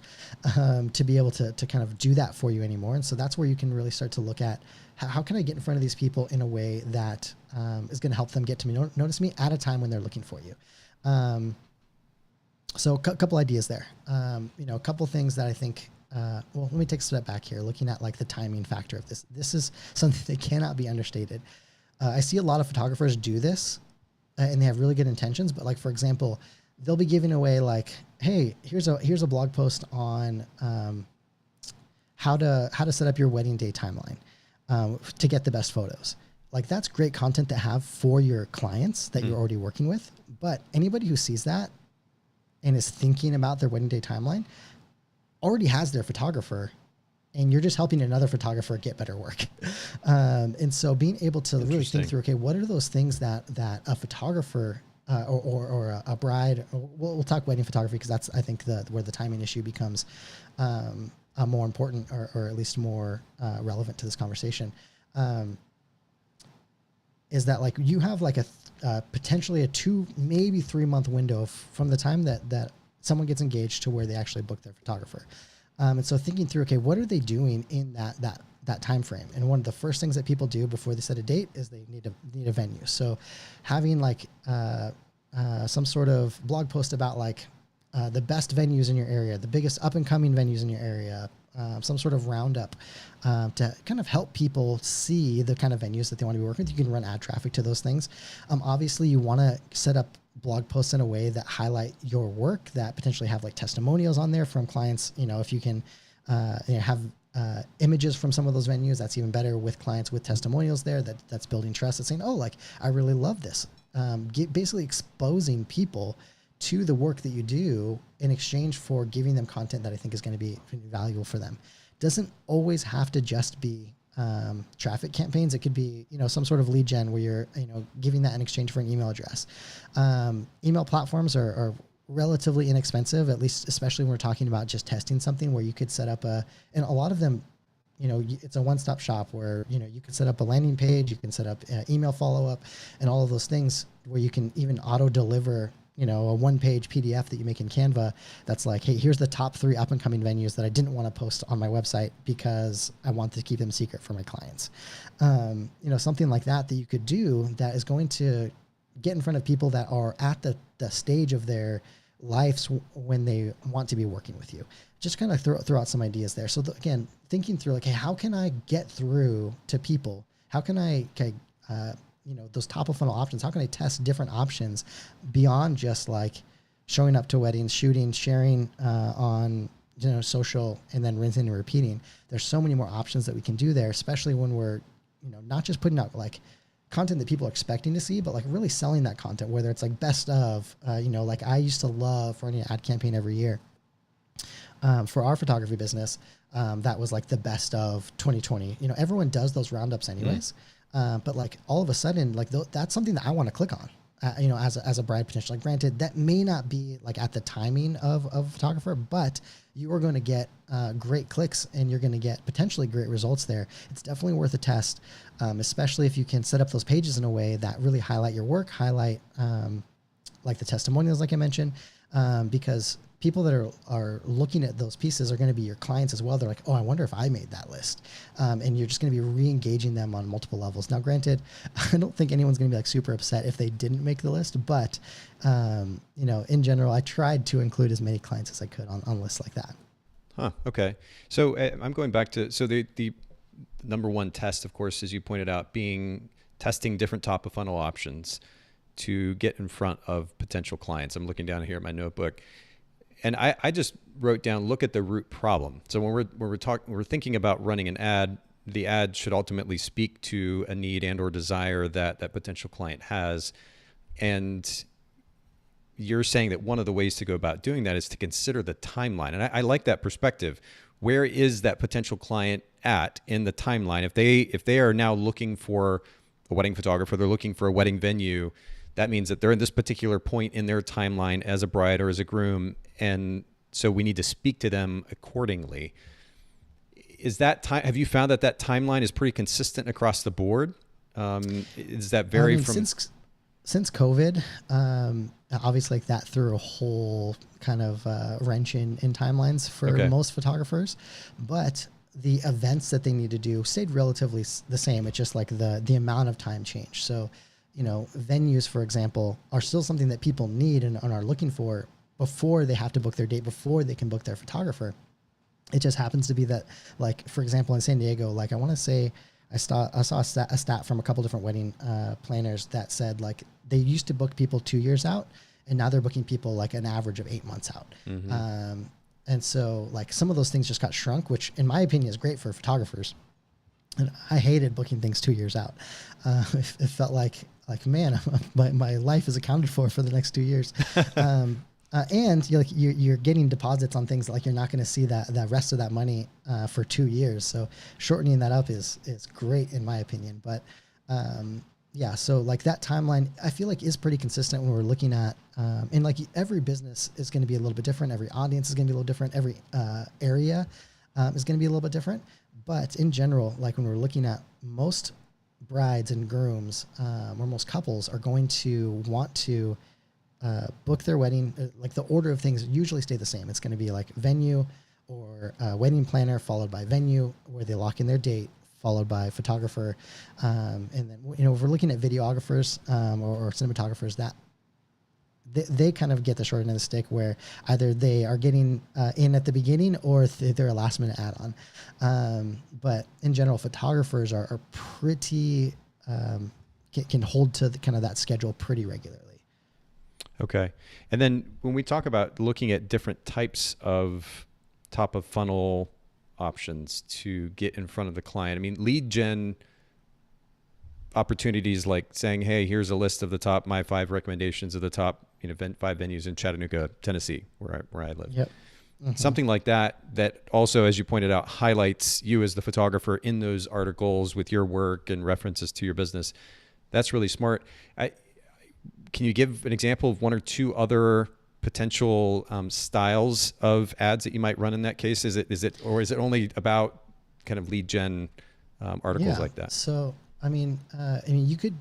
to be able to kind of do that for you anymore. And so that's where you can really start to look at how can I get in front of these people in a way that is going to help them get to me, notice me at a time when they're looking for you. So a couple ideas there. A couple things that I think, well, let me take a step back here, looking at like the timing factor of this. This is something that cannot be understated. I see a lot of photographers do this and they have really good intentions, but like, for example, they'll be giving away like, hey, here's a blog post on how to set up your wedding day timeline to get the best photos. Like that's great content to have for your clients that you're already working with. But anybody who sees that and is thinking about their wedding day timeline already has their photographer, and you're just helping another photographer get better work. And so being able to really think through, okay, what are those things that a photographer or a bride, or we'll talk wedding photography because that's, I think, where the timing issue becomes more important or at least more relevant to this conversation. Is that like you have like potentially a 2, maybe 3 month window from the time that someone gets engaged to where they actually book their photographer. And so thinking through, okay, what are they doing in that time frame? And one of the first things that people do before they set a date is they need a venue. So having like some sort of blog post about like the best venues in your area, the biggest up and coming venues in your area, some sort of roundup to kind of help people see the kind of venues that they want to be working with. You can run ad traffic to those things. Obviously, you want to set up blog posts in a way that highlight your work, that potentially have like testimonials on there from clients. If you can have images from some of those venues, that's even better with clients with testimonials there. That's building trust. It's saying, oh, like I really love this. Basically exposing people to the work that you do in exchange for giving them content that I think is going to be valuable for them. Doesn't always have to just be traffic campaigns. It could be, some sort of lead gen where you're, giving that in exchange for an email address. Email platforms are relatively inexpensive, at least, especially when we're talking about just testing something where you could set up and a lot of them, it's a one-stop shop where, you can set up a landing page, you can set up email follow-up and all of those things where you can even auto deliver a one-page PDF that you make in Canva that's like, hey, here's the top 3 up-and-coming venues that I didn't want to post on my website because I want to keep them secret for my clients. Something like that you could do that is going to get in front of people that are at the stage of their lives when they want to be working with you. Just kind of throw out some ideas there. So again, thinking through like, hey, how can I get through to people? How can I those top of funnel options? How can I test different options beyond just like showing up to weddings, shooting, sharing on social, and then rinsing and repeating? There's so many more options that we can do there, especially when we're not just putting out like content that people are expecting to see, but like really selling that content, whether it's like best of, like I used to love running an ad campaign every year for our photography business. That was like the best of 2020. Everyone does those roundups anyways. But like all of a sudden, like that's something that I want to click on, as a bride potential. Like granted, that may not be like at the timing of a photographer, but you are going to get great clicks and you're going to get potentially great results there. It's definitely worth a test, especially if you can set up those pages in a way that really highlight your work, highlight like the testimonials, like I mentioned, because people that are looking at those pieces are going to be your clients as well. They're like, oh, I wonder if I made that list. And you're just going to be re-engaging them on multiple levels. Now, granted, I don't think anyone's going to be like super upset if they didn't make the list, but in general, I tried to include as many clients as I could on lists like that. Huh. Okay. So I'm going back to, so the number one test, of course, as you pointed out, being testing different top of funnel options to get in front of potential clients. I'm looking down here at my notebook. And I just wrote down, look at the root problem. So when we're thinking about running an ad, the ad should ultimately speak to a need and or desire that potential client has. And you're saying that one of the ways to go about doing that is to consider the timeline. And I like that perspective. Where is that potential client at in the timeline? If they are now looking for a wedding photographer, they're looking for a wedding venue, that means that they're in this particular point in their timeline as a bride or as a groom. And so we need to speak to them accordingly. Is that time? Have you found that timeline is pretty consistent across the board? Is that vary from since COVID? Obviously, like that threw a whole kind of wrench in timelines for most photographers, but the events that they need to do stayed relatively the same. It's just like the amount of time changed. So, venues, for example, are still something that people need and are looking for before they have to book their date, before they can book their photographer. It just happens to be that, like, for example, in San Diego, like I want to say I saw a stat from a couple different wedding planners that said like they used to book people 2 years out and now they're booking people like an average of 8 months out. Mm-hmm. And so like some of those things just got shrunk, which in my opinion is great for photographers. And I hated booking things 2 years out. It felt like man, my life is accounted for the next 2 years. And you're getting deposits on things that like you're not going to see that rest of that money for 2 years. So shortening that up is great in my opinion. But so like that timeline I feel like is pretty consistent when we're looking at and like every business is going to be a little bit different. Every audience is going to be a little different. Every area is going to be a little bit different. But in general, like when we're looking at most brides and grooms or most couples are going to want to book their wedding, like the order of things usually stay the same. It's going to be like venue or wedding planner followed by venue where they lock in their date, followed by photographer. And then, if we're looking at videographers or cinematographers, that they kind of get the short end of the stick where either they are getting in at the beginning or they're a last minute add-on. But in general, photographers are pretty, can hold to kind of that schedule pretty regularly. Okay. And then when we talk about looking at different types of top of funnel options to get in front of the client, I mean, lead gen opportunities like saying, hey, here's a list of my 5 recommendations of the top 5 venues in Chattanooga, Tennessee, where I live. Yep. Mm-hmm. Something like that also, as you pointed out, highlights you as the photographer in those articles with your work and references to your business. That's really smart. Can you give an example of 1 or 2 other potential styles of ads that you might run in that case? Is it only about kind of lead gen articles like that? So, I mean, you could,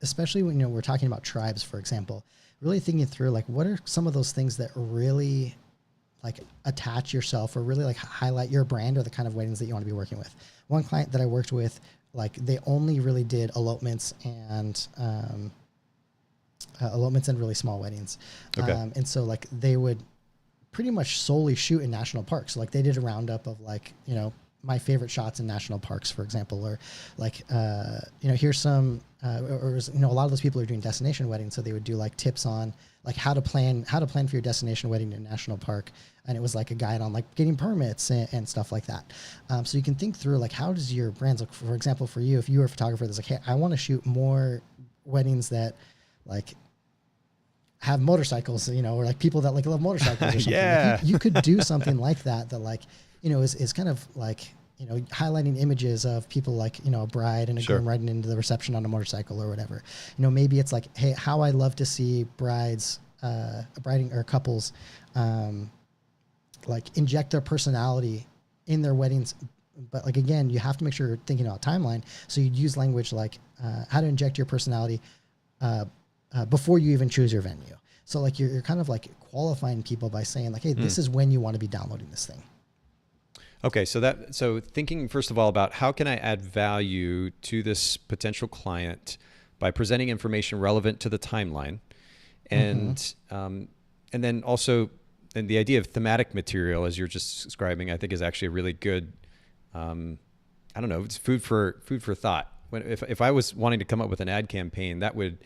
especially when we're talking about tribes, for example, really thinking through like what are some of those things that really like attach yourself or really like highlight your brand or the kind of weddings that you want to be working with. One client that I worked with, like they only really did elopements and really small weddings. Okay. And so like they would pretty much solely shoot in national parks. So like they did a roundup of like, my favorite shots in national parks, for example, or like, here's some, a lot of those people are doing destination weddings. So they would do like tips on like how to plan for your destination wedding in a national park. And it was like a guide on like getting permits and stuff like that. So you can think through like, how does your brands look? For example, for you, if you were a photographer that's like, hey, I want to shoot more weddings that like have motorcycles, or like people that like love motorcycles or something. Yeah. Like you could do something like that like, is kind of like, highlighting images of people like, a bride and a groom riding into the reception on a motorcycle or whatever. Maybe it's like, hey, how I love to see brides, briding or couples, like inject their personality in their weddings. But like, again, you have to make sure you're thinking about timeline. So you'd use language like how to inject your personality before you even choose your venue. So like you're kind of like qualifying people by saying like, hey, this is when you want to be downloading this thing. Okay, so thinking first of all about how can I add value to this potential client by presenting information relevant to the timeline, and then also, and the idea of thematic material as you're just describing, I think is actually a really good, it's food for thought. If I was wanting to come up with an ad campaign, that would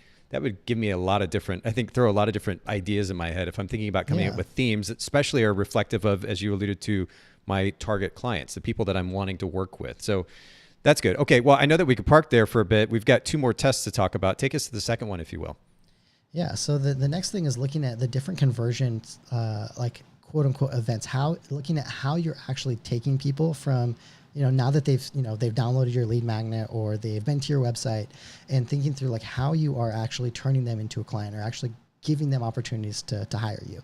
give me a lot of different, throw a lot of different ideas in my head. If I'm thinking about coming up with themes that especially are reflective of, as you alluded to, my target clients, the people that I'm wanting to work with. So that's good. Okay. Well, I know that we could park there for a bit. We've got 2 more tests to talk about. Take us to the second one, if you will. Yeah. So the next thing is looking at the different conversions, like quote unquote events, looking at how you're actually taking people from, now that they've downloaded your lead magnet or they've been to your website, and thinking through like how you are actually turning them into a client or actually giving them opportunities to hire you.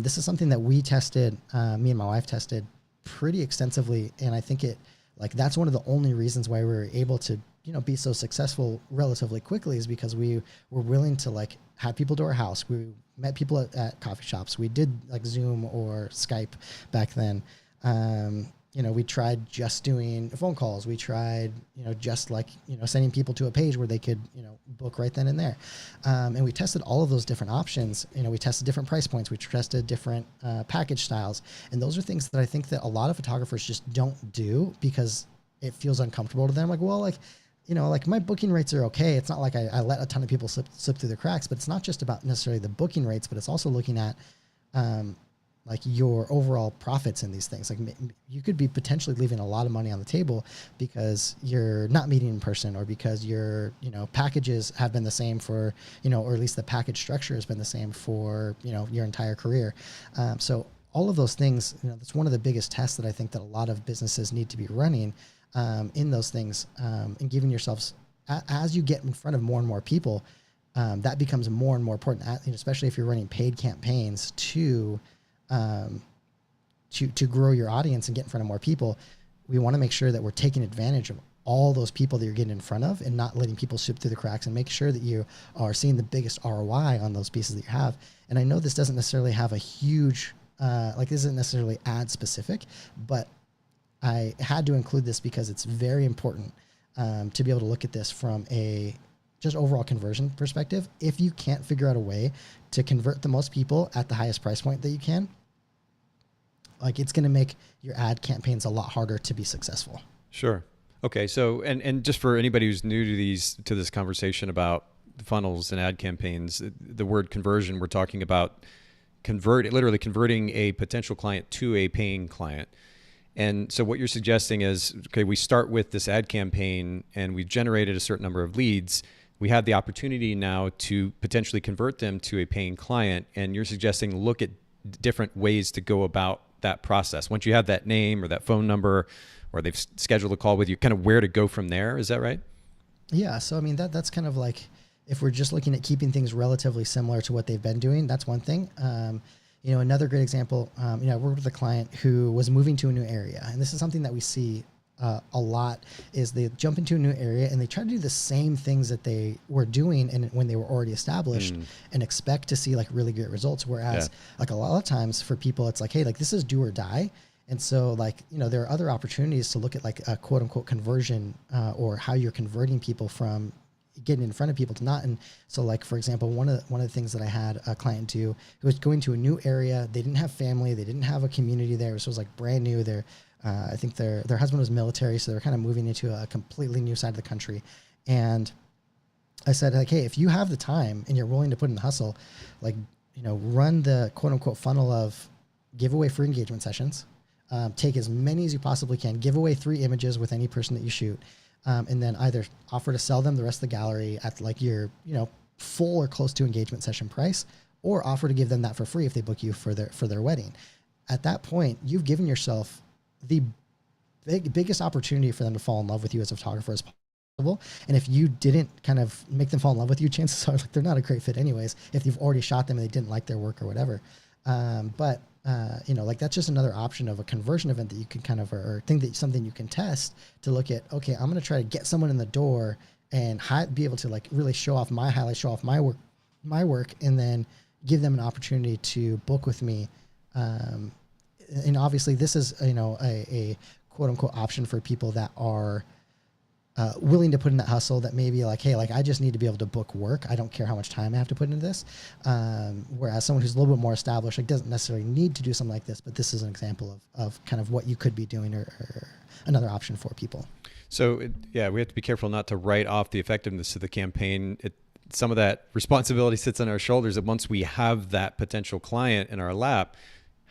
This is something that we tested, me and my wife tested pretty extensively. And I think that's one of the only reasons why we were able to, be so successful relatively quickly, is because we were willing to like have people to our house. We met people at coffee shops. We did like Zoom or Skype back then. We tried just doing phone calls. We tried, just like, sending people to a page where they could, book right then and there. And we tested all of those different options. We tested different price points. We tested different package styles. And those are things that I think that a lot of photographers just don't do because it feels uncomfortable to them. Like, well, like, like my booking rates are okay. It's not like I let a ton of people slip through the cracks, but it's not just about necessarily the booking rates, but it's also looking at, like your overall profits in these things. Like you could be potentially leaving a lot of money on the table because you're not meeting in person, or because your, packages have been the same for, or at least the package structure has been the same for, your entire career. So all of those things, that's one of the biggest tests that I think that a lot of businesses need to be running in those things, and giving yourselves, as you get in front of more and more people, that becomes more and more important, especially if you're running paid campaigns to grow your audience and get in front of more people. We want to make sure that we're taking advantage of all those people that you're getting in front of and not letting people slip through the cracks, and make sure that you are seeing the biggest ROI on those pieces that you have. And I know this doesn't necessarily have a huge, this isn't necessarily ad specific, but I had to include this because it's very important to be able to look at this from a just overall conversion perspective. If you can't figure out a way to convert the most people at the highest price point that you can, like it's going to make your ad campaigns a lot harder to be successful. Sure. Okay. So, and just for anybody who's new to this conversation about funnels and ad campaigns, the word conversion, we're talking about literally converting a potential client to a paying client. And so what you're suggesting is, okay, we start with this ad campaign and we've generated a certain number of leads. We have the opportunity now to potentially convert them to a paying client. And you're suggesting look at different ways to go about that process. Once you have that name or that phone number, or they've scheduled a call with you, kind of where to go from there. Is that right? Yeah. So, I mean, that's kind of like, if we're just looking at keeping things relatively similar to what they've been doing, that's one thing. Another great example, I worked with a client who was moving to a new area. And this is something that we see a lot, is they jump into a new area and they try to do the same things that they were doing when they were already established, and expect to see like really great results. Whereas like a lot of times for people, it's like, hey, like this is do or die. And so like, there are other opportunities to look at like a quote unquote conversion, or how you're converting people from getting in front of people to not. And so like, for example, one of the things that I had a client do, who was going to a new area. They didn't have family. They didn't have a community there. So it was like brand new. They're I think their husband was military, so they're kind of moving into a completely new side of the country. And I said, like, hey, if you have the time and you're willing to put in the hustle, like, run the quote unquote funnel of give away free engagement sessions, take as many as you possibly can, give away 3 images with any person that you shoot, and then either offer to sell them the rest of the gallery at like your, full or close to engagement session price, or offer to give them that for free if they book you for their wedding. At that point, you've given yourself the biggest opportunity for them to fall in love with you as a photographer as possible. And if you didn't kind of make them fall in love with you, chances are like they're not a great fit anyways, if you've already shot them and they didn't like their work or whatever. But like that's just another option of a conversion event that you can kind of, or think that something you can test to look at, okay, I'm going to try to get someone in the door and be able to like really show off my highlights, show off my work, and then give them an opportunity to book with me. And obviously this is, a quote unquote option for people that are willing to put in that hustle, that maybe like, hey, like I just need to be able to book work. I don't care how much time I have to put into this. Whereas someone who's a little bit more established, like doesn't necessarily need to do something like this, but this is an example of kind of what you could be doing, or another option for people. So we have to be careful not to write off the effectiveness of the campaign. Some of that responsibility sits on our shoulders, that once we have that potential client in our lap,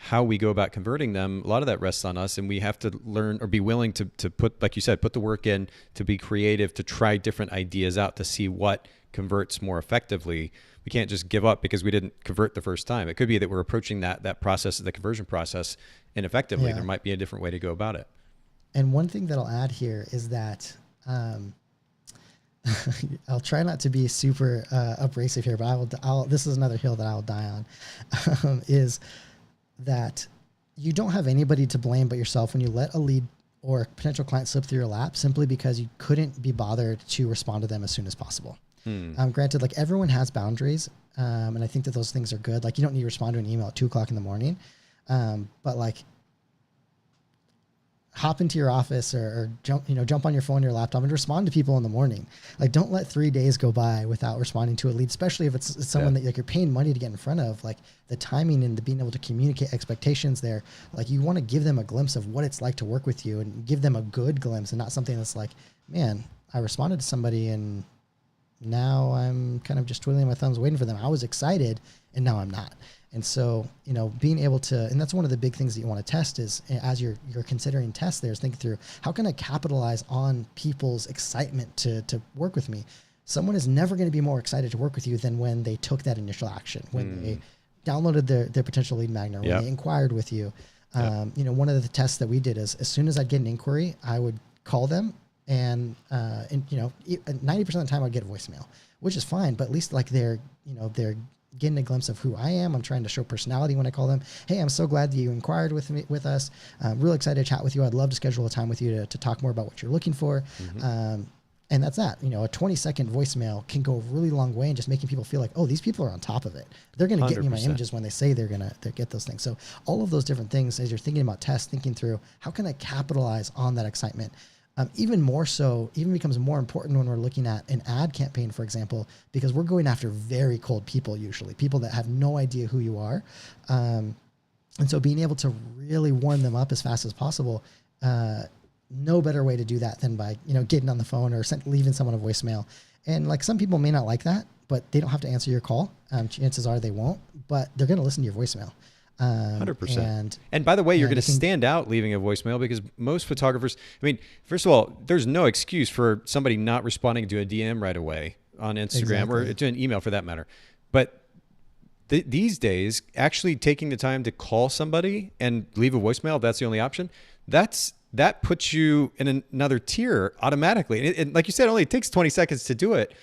how we go about converting them, a lot of that rests on us, and we have to learn or be willing to put, like you said, put the work in, to be creative, to try different ideas out to see what converts more effectively. We can't just give up because we didn't convert the first time. It could be that we're approaching that process, the conversion process, ineffectively. Yeah. There might be a different way to go about it. And one thing that I'll add here is that I'll try not to be super abrasive here, but this is another hill that I'll die on, is that you don't have anybody to blame but yourself when you let a lead or a potential client slip through your lap simply because you couldn't be bothered to respond to them as soon as possible. Granted, like everyone has boundaries, and I think that those things are good. Like you don't need to respond to an email at 2:00 in the morning, but like hop into your office or jump on your phone or your laptop and respond to people in the morning. Like don't let 3 days go by without responding to a lead, especially if it's someone that like you're paying money to get in front of. Like the timing and the being able to communicate expectations there, like you want to give them a glimpse of what it's like to work with you, and give them a good glimpse, and not something that's like, man, I responded to somebody and now I'm kind of just twiddling my thumbs waiting for them. I was excited and now I'm not. And so, being able to, and that's one of the big things that you want to test is, as you're considering tests there, is thinking through, how can I capitalize on people's excitement to work with me? Someone is never going to be more excited to work with you than when they took that initial action, when they downloaded their potential lead magnet, when they inquired with you. One of the tests that we did is, as soon as I'd get an inquiry, I would call them, and 90% of the time I'd get a voicemail, which is fine, but at least like they're getting a glimpse of who I am. I'm trying to show personality when I call them. Hey, I'm so glad that you inquired with us. I'm really excited to chat with you. I'd love to schedule a time with you to talk more about what you're looking for. And that's that. A 20-second voicemail can go a really long way in just making people feel like, oh, these people are on top of it. They're going to get me my images when they say they're going to get those things. So all of those different things, as you're thinking about tests, thinking through, how can I capitalize on that excitement? Even more so, even becomes more important when we're looking at an ad campaign, for example, because we're going after very cold people, usually people that have no idea who you are. And so being able to really warm them up as fast as possible, no better way to do that than by, getting on the phone or leaving someone a voicemail. And like some people may not like that, but they don't have to answer your call. Chances are they won't, but they're going to listen to your voicemail. 100%. And by the way, you're going to stand out leaving a voicemail, because most photographers, first of all, there's no excuse for somebody not responding to a DM right away on Instagram or to an email for that matter. But these days, actually taking the time to call somebody and leave a voicemail, if that's the only option, that puts you in another tier automatically. And like you said, it takes 20 seconds to do it.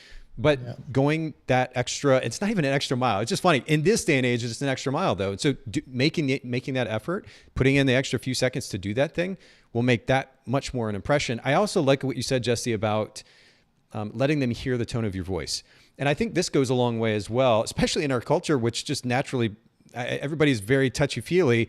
But going that extra, it's not even an extra mile. It's just funny. In this day and age, it's an extra mile though. So making that effort, putting in the extra few seconds to do that thing will make that much more an impression. I also like what you said, Jesse, about letting them hear the tone of your voice. And I think this goes a long way as well, especially in our culture, which just naturally, everybody's very touchy-feely.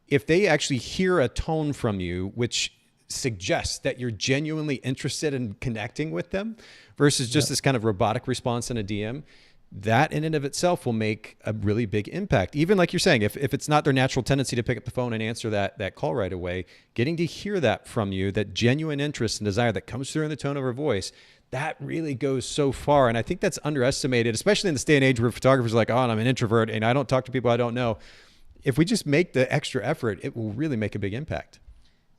If they actually hear a tone from you, which suggests that you're genuinely interested in connecting with them versus just this kind of robotic response in a DM, that in and of itself will make a really big impact. Even like you're saying, if it's not their natural tendency to pick up the phone and answer that call right away, getting to hear that from you, that genuine interest and desire that comes through in the tone of her voice, that really goes so far. And I think that's underestimated, especially in this day and age where photographers are like, oh, I'm an introvert and I don't talk to people I don't know. If we just make the extra effort, it will really make a big impact.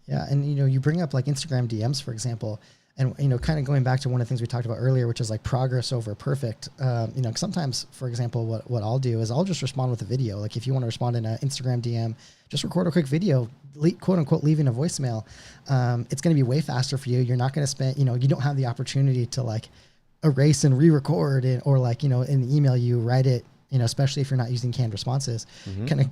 Yeah. And, you bring up like Instagram DMs, for example, and, kind of going back to one of the things we talked about earlier, which is like progress over perfect. Sometimes, for example, what I'll do is I'll just respond with a video. Like if you want to respond in an Instagram DM, just record a quick video, quote unquote, leaving a voicemail. It's going to be way faster for you. You're not going to spend, you don't have the opportunity to like erase and re-record it, or like, in the email you write it, especially if you're not using canned responses, kind of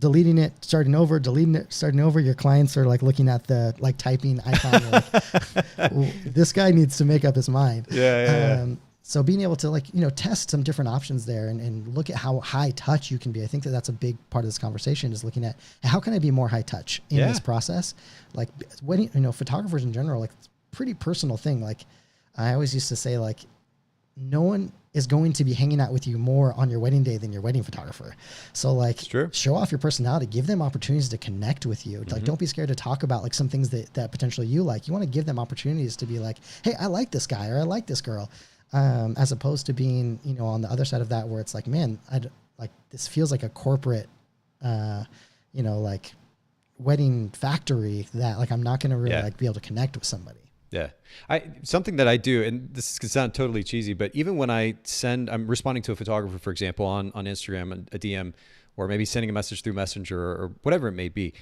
deleting it, starting over, deleting it, starting over. Your clients are like looking at the like typing icon. Like, this guy needs to make up his mind. Yeah. So being able to like, test some different options there and look at how high touch you can be. I think that's a big part of this conversation, is looking at how can I be more high touch in this process? Like wedding, photographers in general, like it's a pretty personal thing. Like I always used to say, like, no one is going to be hanging out with you more on your wedding day than your wedding photographer. So like show off your personality, give them opportunities to connect with you. Like, don't be scared to talk about like some things that potentially you like. You want to give them opportunities to be like, hey, I like this guy, or I like this girl. As opposed to being, on the other side of that, where it's like, man, like this feels like a corporate, like wedding factory that like, I'm not going to really like be able to connect with somebody. Yeah. Something that I do, and this can sound totally cheesy, but even when I'm responding to a photographer, for example, on Instagram, a DM, or maybe sending a message through Messenger or whatever it may be,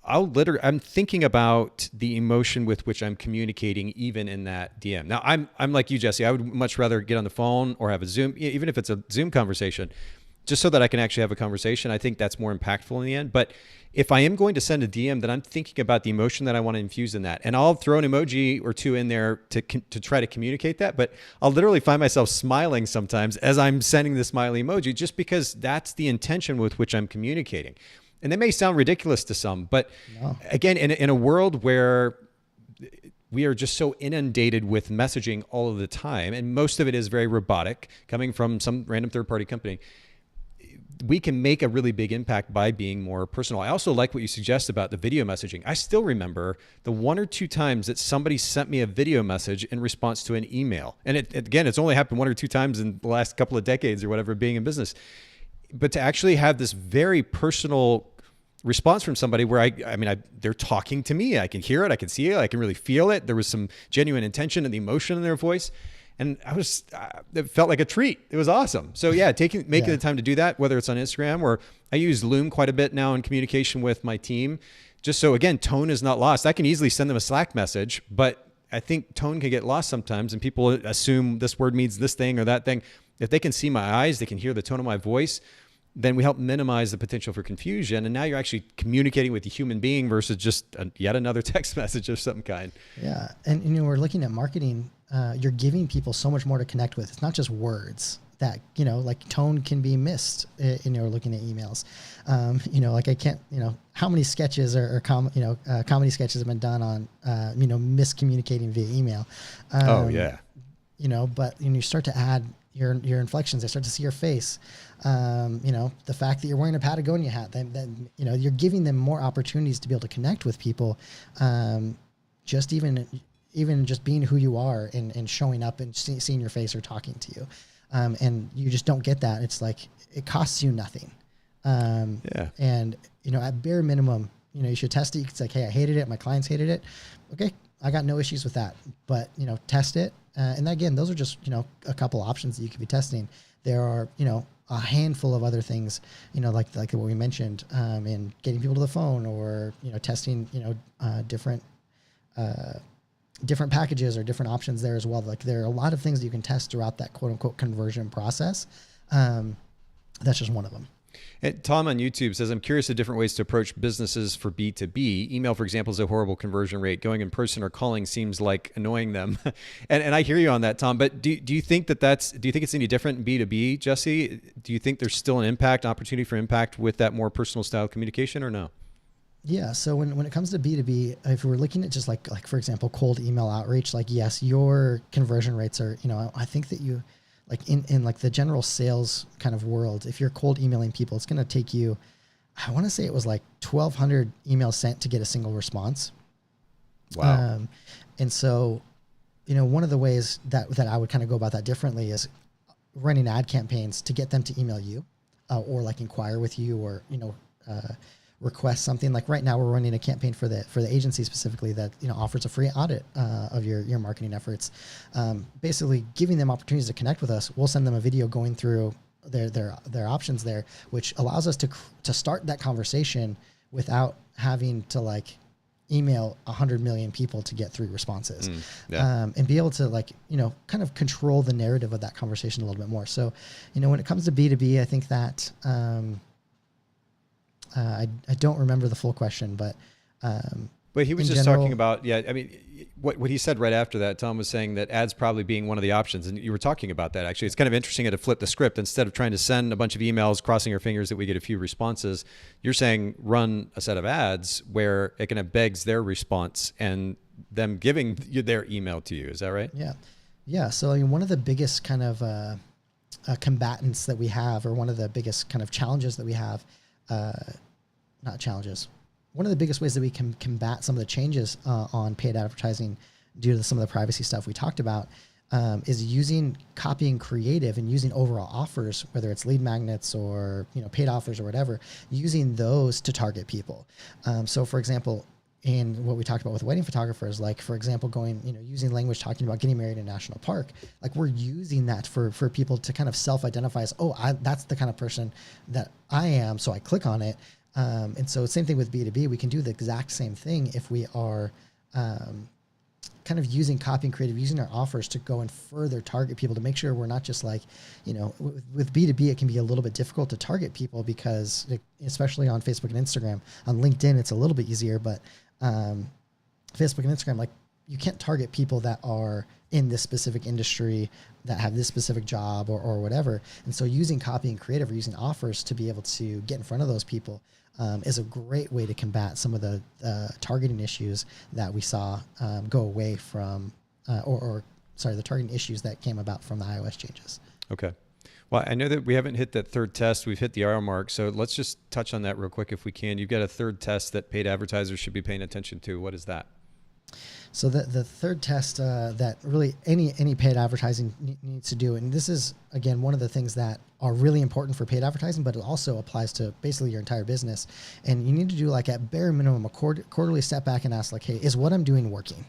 I'm thinking about the emotion with which I'm communicating even in that DM. Now I'm like you, Jesse. I would much rather get on the phone or have a Zoom, even if it's a Zoom conversation, just so that I can actually have a conversation. I think that's more impactful in the end. But if I am going to send a DM, then I'm thinking about the emotion that I want to infuse in that. And I'll throw an emoji or two in there to try to communicate that. But I'll literally find myself smiling sometimes as I'm sending the smiley emoji, just because that's the intention with which I'm communicating. And that may sound ridiculous to some, but again, in a world where we are just so inundated with messaging all of the time, and most of it is very robotic, coming from some random third-party company, we can make a really big impact by being more personal. I also like what you suggest about the video messaging. I still remember the one or two times that somebody sent me a video message in response to an email. And it's only happened one or two times in the last couple of decades or whatever, being in business. But to actually have this very personal response from somebody where they're talking to me, I can hear it, I can see it, I can really feel it. There was some genuine intention and the emotion in their voice. And it felt like a treat. It was awesome. So yeah, making the time to do that, whether it's on Instagram, or I use Loom quite a bit now in communication with my team, just so again, tone is not lost. I can easily send them a Slack message, but I think tone can get lost sometimes, and people assume this word means this thing or that thing. If they can see my eyes, they can hear the tone of my voice, then we help minimize the potential for confusion. And now you're actually communicating with a human being versus just yet another text message of some kind. Yeah. And we're looking at marketing. You're giving people so much more to connect with. It's not just words that, like tone can be missed looking at emails. Like I can't, how many sketches or comedy sketches have been done on, miscommunicating via email. But you start to add your inflections, they start to see your face. The fact that you're wearing a Patagonia hat, then you're giving them more opportunities to be able to connect with people. Just even just being who you are and showing up and seeing your face or talking to you. And you just don't get that. It's like, it costs you nothing. And, at bare minimum, you should test it. It's like, hey, I hated it. My clients hated it. Okay. I got no issues with that, but test it. And again, those are just, a couple options that you could be testing. There are, a handful of other things, like what we mentioned, in getting people to the phone, or, testing, different packages or different options there as well. Like there are a lot of things that you can test throughout that quote unquote conversion process. That's just one of them. And Tom on YouTube says, I'm curious of different ways to approach businesses for B2B. Email, for example, is a horrible conversion rate. Going in person or calling seems like annoying them. and I hear you on that, Tom, but do you think do you think it's any different in B2B, Jesse? Do you think there's still an opportunity for impact with that more personal style communication, or no? Yeah. So when it comes to B2B, if we're looking at just like, for example, cold email outreach, like, yes, your conversion rates are, I think that like in like the general sales kind of world, if you're cold emailing people, it's going to take you, I want to say it was like 1,200 emails sent to get a single response. Wow. And so, one of the ways that I would kind of go about that differently is running ad campaigns to get them to email you, or like inquire with you, or, request something. Like right now we're running a campaign for the agency specifically that, offers a free audit of your marketing efforts. Basically giving them opportunities to connect with us. We'll send them a video going through their options there, which allows us to start that conversation without having to like email 100 million people to get 3 responses. And be able to like, kind of control the narrative of that conversation a little bit more. So, when it comes to B2B, I think that, I don't remember the full question, but he was just talking about, I mean, what he said right after that, Tom was saying that ads probably being one of the options. And you were talking about that. Actually, it's kind of interesting to flip the script. Instead of trying to send a bunch of emails, crossing our fingers that we get a few responses, you're saying run a set of ads where it kind of begs their response and them giving you their email to you. Is that right? Yeah. Yeah. So, I mean, one of the biggest kind of combatants that we have, or one of the biggest kind of challenges that we have, not challenges, one of the biggest ways that we can combat some of the changes on paid advertising due to some of the privacy stuff we talked about, is using copying creative and using overall offers, whether it's lead magnets or paid offers or whatever, using those to target people. So for example, in what we talked about with wedding photographers, like for example, using language talking about getting married in a national park, like we're using that for people to kind of self-identify as, that's the kind of person that I am. So I click on it. And so same thing with B2B, we can do the exact same thing if we are kind of using copy and creative, using our offers to go and further target people, to make sure we're not just like, with B2B, it can be a little bit difficult to target people because especially on Facebook and Instagram. On LinkedIn, it's a little bit easier, but Facebook and Instagram, like you can't target people that are in this specific industry, that have this specific job or whatever. And so using copy and creative or using offers to be able to get in front of those people is a great way to combat some of the targeting issues that we saw go away from, the targeting issues that came about from the iOS changes. Okay. Well, I know that we haven't hit that third test. We've hit the hour mark. So let's just touch on that real quick if we can. You've got a third test that paid advertisers should be paying attention to. What is that? So the third test that really any paid advertising needs to do, and this is, again, one of the things that are really important for paid advertising, but it also applies to basically your entire business. And you need to do, like, at bare minimum, a quarterly step back and ask, like, hey, is what I'm doing working?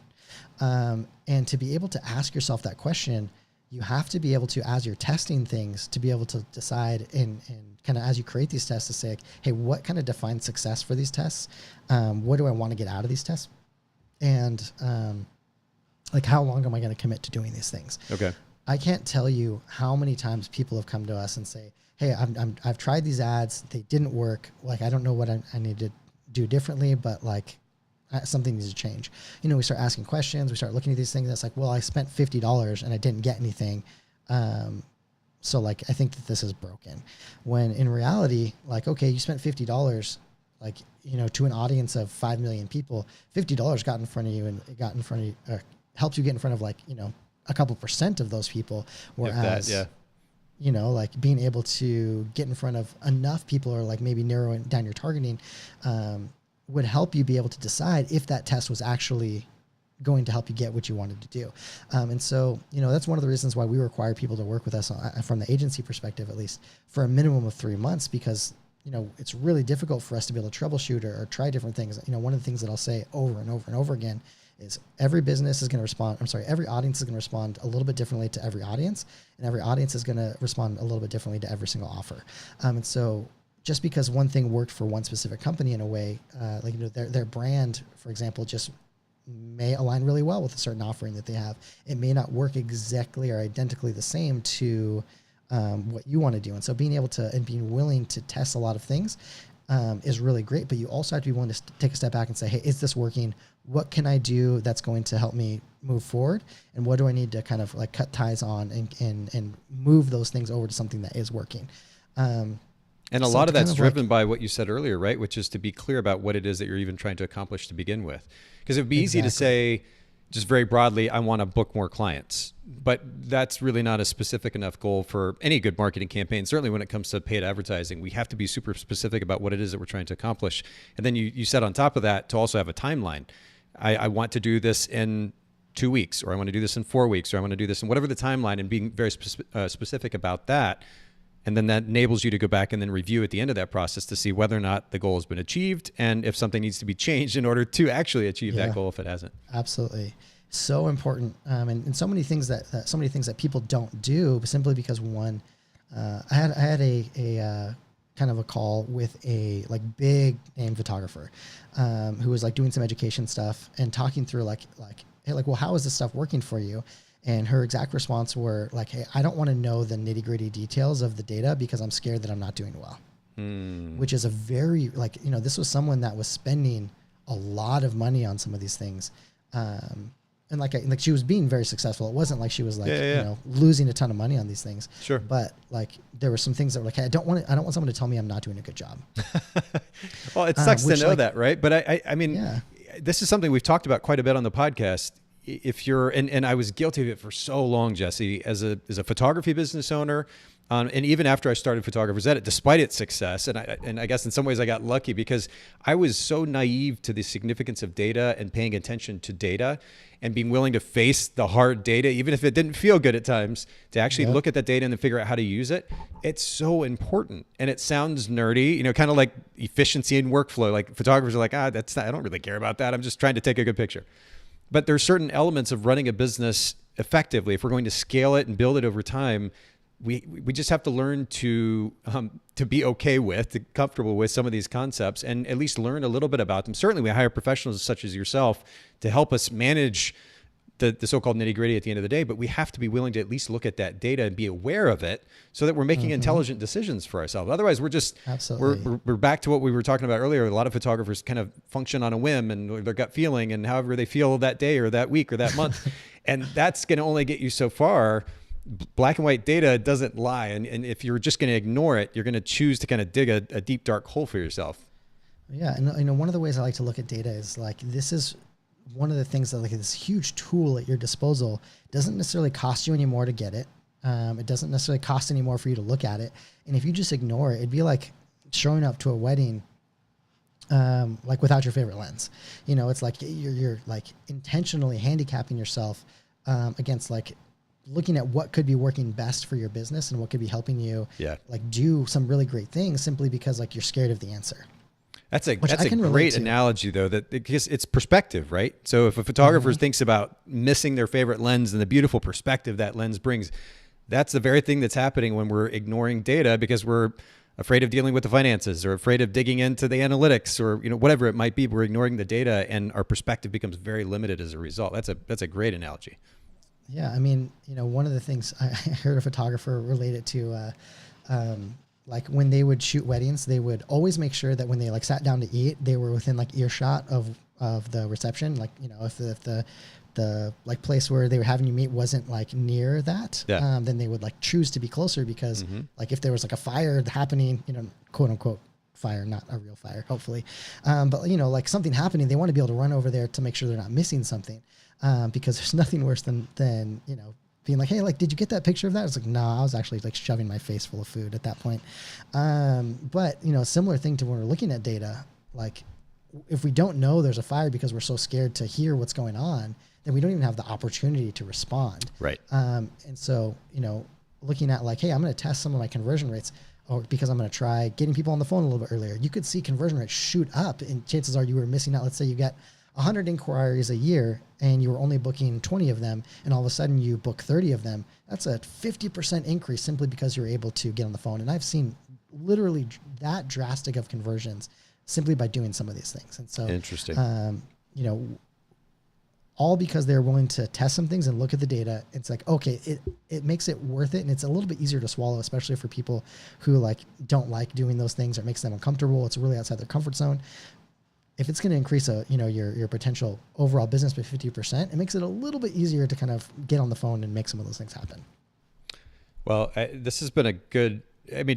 And to be able to ask yourself that question, you have to be able to, as you're testing things, to be able to decide and kind of as you create these tests to say, like, hey, what kind of defines success for these tests? What do I want to get out of these tests? And like, how long am I going to commit to doing these things? Okay. I can't tell you how many times people have come to us and say, hey, I've tried these ads. They didn't work. Like, I don't know what I need to do differently, but like something needs to change. We start asking questions. We start looking at these things. And it's like, well, I spent $50 and I didn't get anything. So like, I think that this is broken. When in reality, like, okay, you spent $50, like, to an audience of 5 million people, $50 got in front of you, and it got in front of you, helped you get in front of, like, a couple % of those people. Whereas, like being able to get in front of enough people, or like maybe narrowing down your targeting, would help you be able to decide if that test was actually going to help you get what you wanted to do. And so, that's one of the reasons why we require people to work with us from the agency perspective, at least for a minimum of 3 months, because it's really difficult for us to be able to troubleshoot or try different things. One of the things that I'll say over and over and over again is every business is going to respond. Every audience is going to respond a little bit differently to every audience, and every audience is going to respond a little bit differently to every single offer. And so just because one thing worked for one specific company in a way, their brand, for example, just may align really well with a certain offering that they have. It may not work exactly or identically the same to what you want to do. And so being able to and being willing to test a lot of things is really great, but you also have to be willing to take a step back and say, hey, is this working? What can I do that's going to help me move forward? And what do I need to kind of like cut ties on and move those things over to something that is working? And a lot of that's driven by what you said earlier, right? Which is to be clear about what it is that you're even trying to accomplish to begin with. Because it would be easy to say, just very broadly, I want to book more clients. But that's really not a specific enough goal for any good marketing campaign. Certainly when it comes to paid advertising, we have to be super specific about what it is that we're trying to accomplish. And then you said on top of that to also have a timeline. I want to do this in 2 weeks, or I want to do this in 4 weeks, or I want to do this in whatever the timeline, and being very specific about that. And then that enables you to go back and then review at the end of that process to see whether or not the goal has been achieved and if something needs to be changed in order to actually achieve that goal if it hasn't. Absolutely. So important. And so many things that people don't do simply because one, I had a kind of a call with a like big name photographer who was like doing some education stuff and talking through like, hey, like, well, how is this stuff working for you? And her exact response were like, hey, I don't want to know the nitty gritty details of the data because I'm scared that I'm not doing well, which is a very like, this was someone that was spending a lot of money on some of these things. And like she was being very successful. It wasn't like she was like, losing a ton of money on these things. Sure. But like, there were some things that were like, hey, I don't want someone to tell me I'm not doing a good job. Well, it sucks to know that, right? But I mean, this is something we've talked about quite a bit on the podcast. If you're, and I was guilty of it for so long, Jesse, as a photography business owner, and even after I started Photographer's Edit, despite its success, and I guess in some ways I got lucky because I was so naive to the significance of data and paying attention to data and being willing to face the hard data, even if it didn't feel good at times, to actually look at that data and then figure out how to use it. It's so important. And it sounds nerdy, kind of like efficiency and workflow. Like photographers are like, I don't really care about that. I'm just trying to take a good picture. But there's certain elements of running a business effectively. If we're going to scale it and build it over time, we just have to learn to be okay with, to comfortable with some of these concepts, and at least learn a little bit about them. Certainly, we hire professionals such as yourself to help us manage the so-called nitty-gritty at the end of the day. But we have to be willing to at least look at that data and be aware of it, so that we're making intelligent decisions for ourselves. Otherwise, we're just we're back to what we were talking about earlier. A lot of photographers kind of function on a whim and their gut feeling, and however they feel that day or that week or that month, and that's going to only get you so far. Black and white data doesn't lie. And if you're just going to ignore it, you're going to choose to kind of dig a deep, dark hole for yourself. Yeah. And one of the ways I like to look at data is like, this is one of the things that like this huge tool at your disposal doesn't necessarily cost you any more to get it. It doesn't necessarily cost any more for you to look at it. And if you just ignore it, it'd be like showing up to a wedding like without your favorite lens. It's like you're like intentionally handicapping yourself against like looking at what could be working best for your business and what could be helping you like do some really great things simply because like you're scared of the answer. That's a great analogy though, that because it's perspective, right? So if a photographer thinks about missing their favorite lens and the beautiful perspective that lens brings, that's the very thing that's happening when we're ignoring data because we're afraid of dealing with the finances or afraid of digging into the analytics or whatever it might be. We're ignoring the data and our perspective becomes very limited as a result. That's a great analogy. Yeah, I mean, one of the things I heard a photographer relate it to, like when they would shoot weddings, they would always make sure that when they like sat down to eat, they were within like earshot of the reception. Like, if the like place where they were having you meet wasn't like near that, then they would like choose to be closer because like if there was like a fire happening, quote unquote fire, not a real fire, hopefully. But like something happening, they want to be able to run over there to make sure they're not missing something. Because there's nothing worse than being like, hey, like, did you get that picture of that? It's like, no, I was actually like shoving my face full of food at that point. But similar thing to when we're looking at data, like if we don't know there's a fire because we're so scared to hear what's going on, then we don't even have the opportunity to respond. Right. And so, looking at like, hey, I'm going to test some of my conversion rates or because I'm going to try getting people on the phone a little bit earlier. You could see conversion rates shoot up and chances are you were missing out. Let's say you get 100 inquiries a year and you were only booking 20 of them and all of a sudden you book 30 of them. That's a 50% increase simply because you're able to get on the phone. And I've seen literally that drastic of conversions simply by doing some of these things. And so, interesting. All because they're willing to test some things and look at the data. It's like, okay, it makes it worth it. And it's a little bit easier to swallow, especially for people who like don't like doing those things or it makes them uncomfortable. It's really outside their comfort zone. If it's going to increase your potential overall business by 50%, it makes it a little bit easier to kind of get on the phone and make some of those things happen. Well, this has been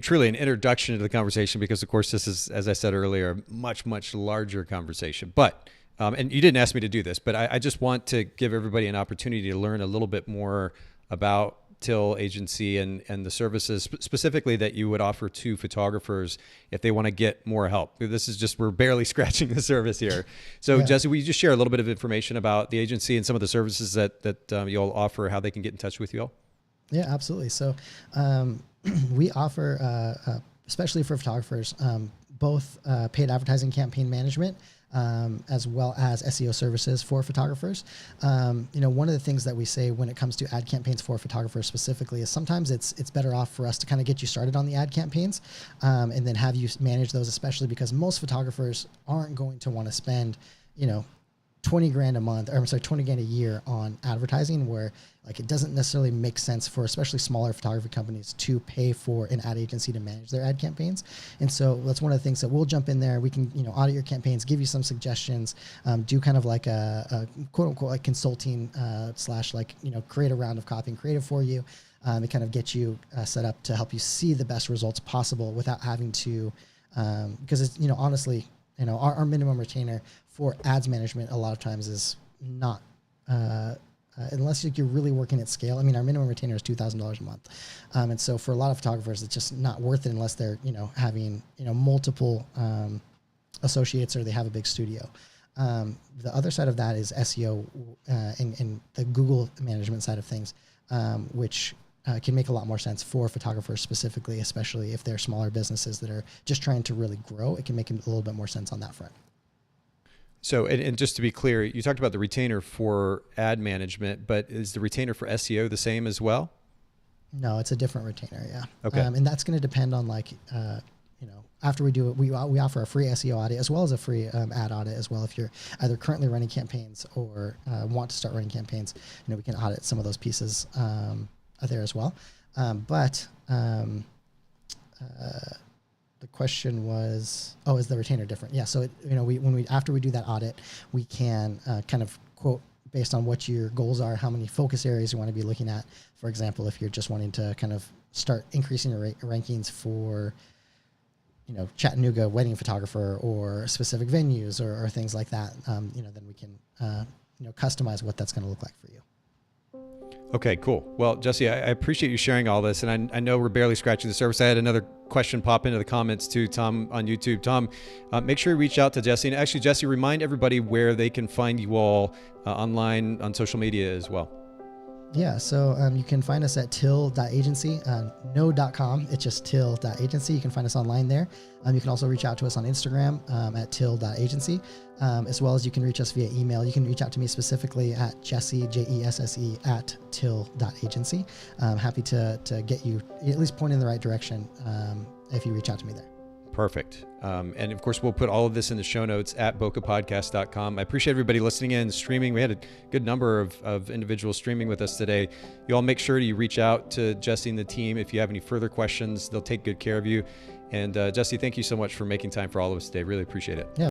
truly an introduction to the conversation because of course this is, as I said earlier, a much, much larger conversation. But And you didn't ask me to do this, but I just want to give everybody an opportunity to learn a little bit more about Till Agency and the services specifically that you would offer to photographers if they want to get more help. This is just, we're barely scratching the surface here. So Jesse, will you just share a little bit of information about the agency and some of the services that you'll offer, how they can get in touch with you all? Yeah, absolutely. So we offer, especially for photographers, both paid advertising campaign management as well as SEO services for photographers. One of the things that we say when it comes to ad campaigns for photographers specifically is sometimes it's better off for us to kind of get you started on the ad campaigns and then have you manage those, especially because most photographers aren't going to want to spend, 20 grand a month, or I'm sorry, 20 grand a year on advertising, where like it doesn't necessarily make sense for especially smaller photography companies to pay for an ad agency to manage their ad campaigns. And so that's one of the things that we'll jump in there. We can, audit your campaigns, give you some suggestions, do kind of like a quote unquote like consulting slash like, create a round of copy and creative for you to kind of get you set up to help you see the best results possible without having to, because it's, honestly, our minimum retainer for ads management a lot of times is not, unless you're really working at scale. I mean, our minimum retainer is $2,000 a month. And so for a lot of photographers, it's just not worth it unless they're, having, multiple associates or they have a big studio. The other side of that is SEO and the Google management side of things, which can make a lot more sense for photographers specifically, especially if they're smaller businesses that are just trying to really grow. It can make a little bit more sense on that front. So, and just to be clear, you talked about the retainer for ad management, but is the retainer for SEO the same as well? No, it's a different retainer. Yeah. Okay. And that's going to depend on like, after we do it, we offer a free SEO audit as well as a free ad audit as well. If you're either currently running campaigns or want to start running campaigns, we can audit some of those pieces there as well. The question was, is the retainer different? Yeah. So, after we do that audit, we can kind of quote based on what your goals are, how many focus areas you want to be looking at. For example, if you're just wanting to kind of start increasing your rankings for, Chattanooga wedding photographer or specific venues or things like that, then we can, customize what that's going to look like for you. Okay, cool. Well, Jesse, I appreciate you sharing all this, and I know we're barely scratching the surface. I had another question pop into the comments too, Tom, on YouTube. Tom, make sure you reach out to Jesse. And actually, Jesse, remind everybody where they can find you all online on social media as well. Yeah, so you can find us at till.agency, no .com, it's just till.agency. You can find us online there. You can also reach out to us on Instagram at till.agency, as well as you can reach us via email. You can reach out to me specifically at Jesse, Jesse, at till.agency. Happy to get you at least point in the right direction if you reach out to me there. Perfect. And of course, we'll put all of this in the show notes at bokehpodcast.com. I appreciate everybody listening in, streaming. We had a good number of individuals streaming with us today. You all make sure you reach out to Jesse and the team. If you have any further questions, they'll take good care of you. And Jesse, thank you so much for making time for all of us today. Really appreciate it. Yeah.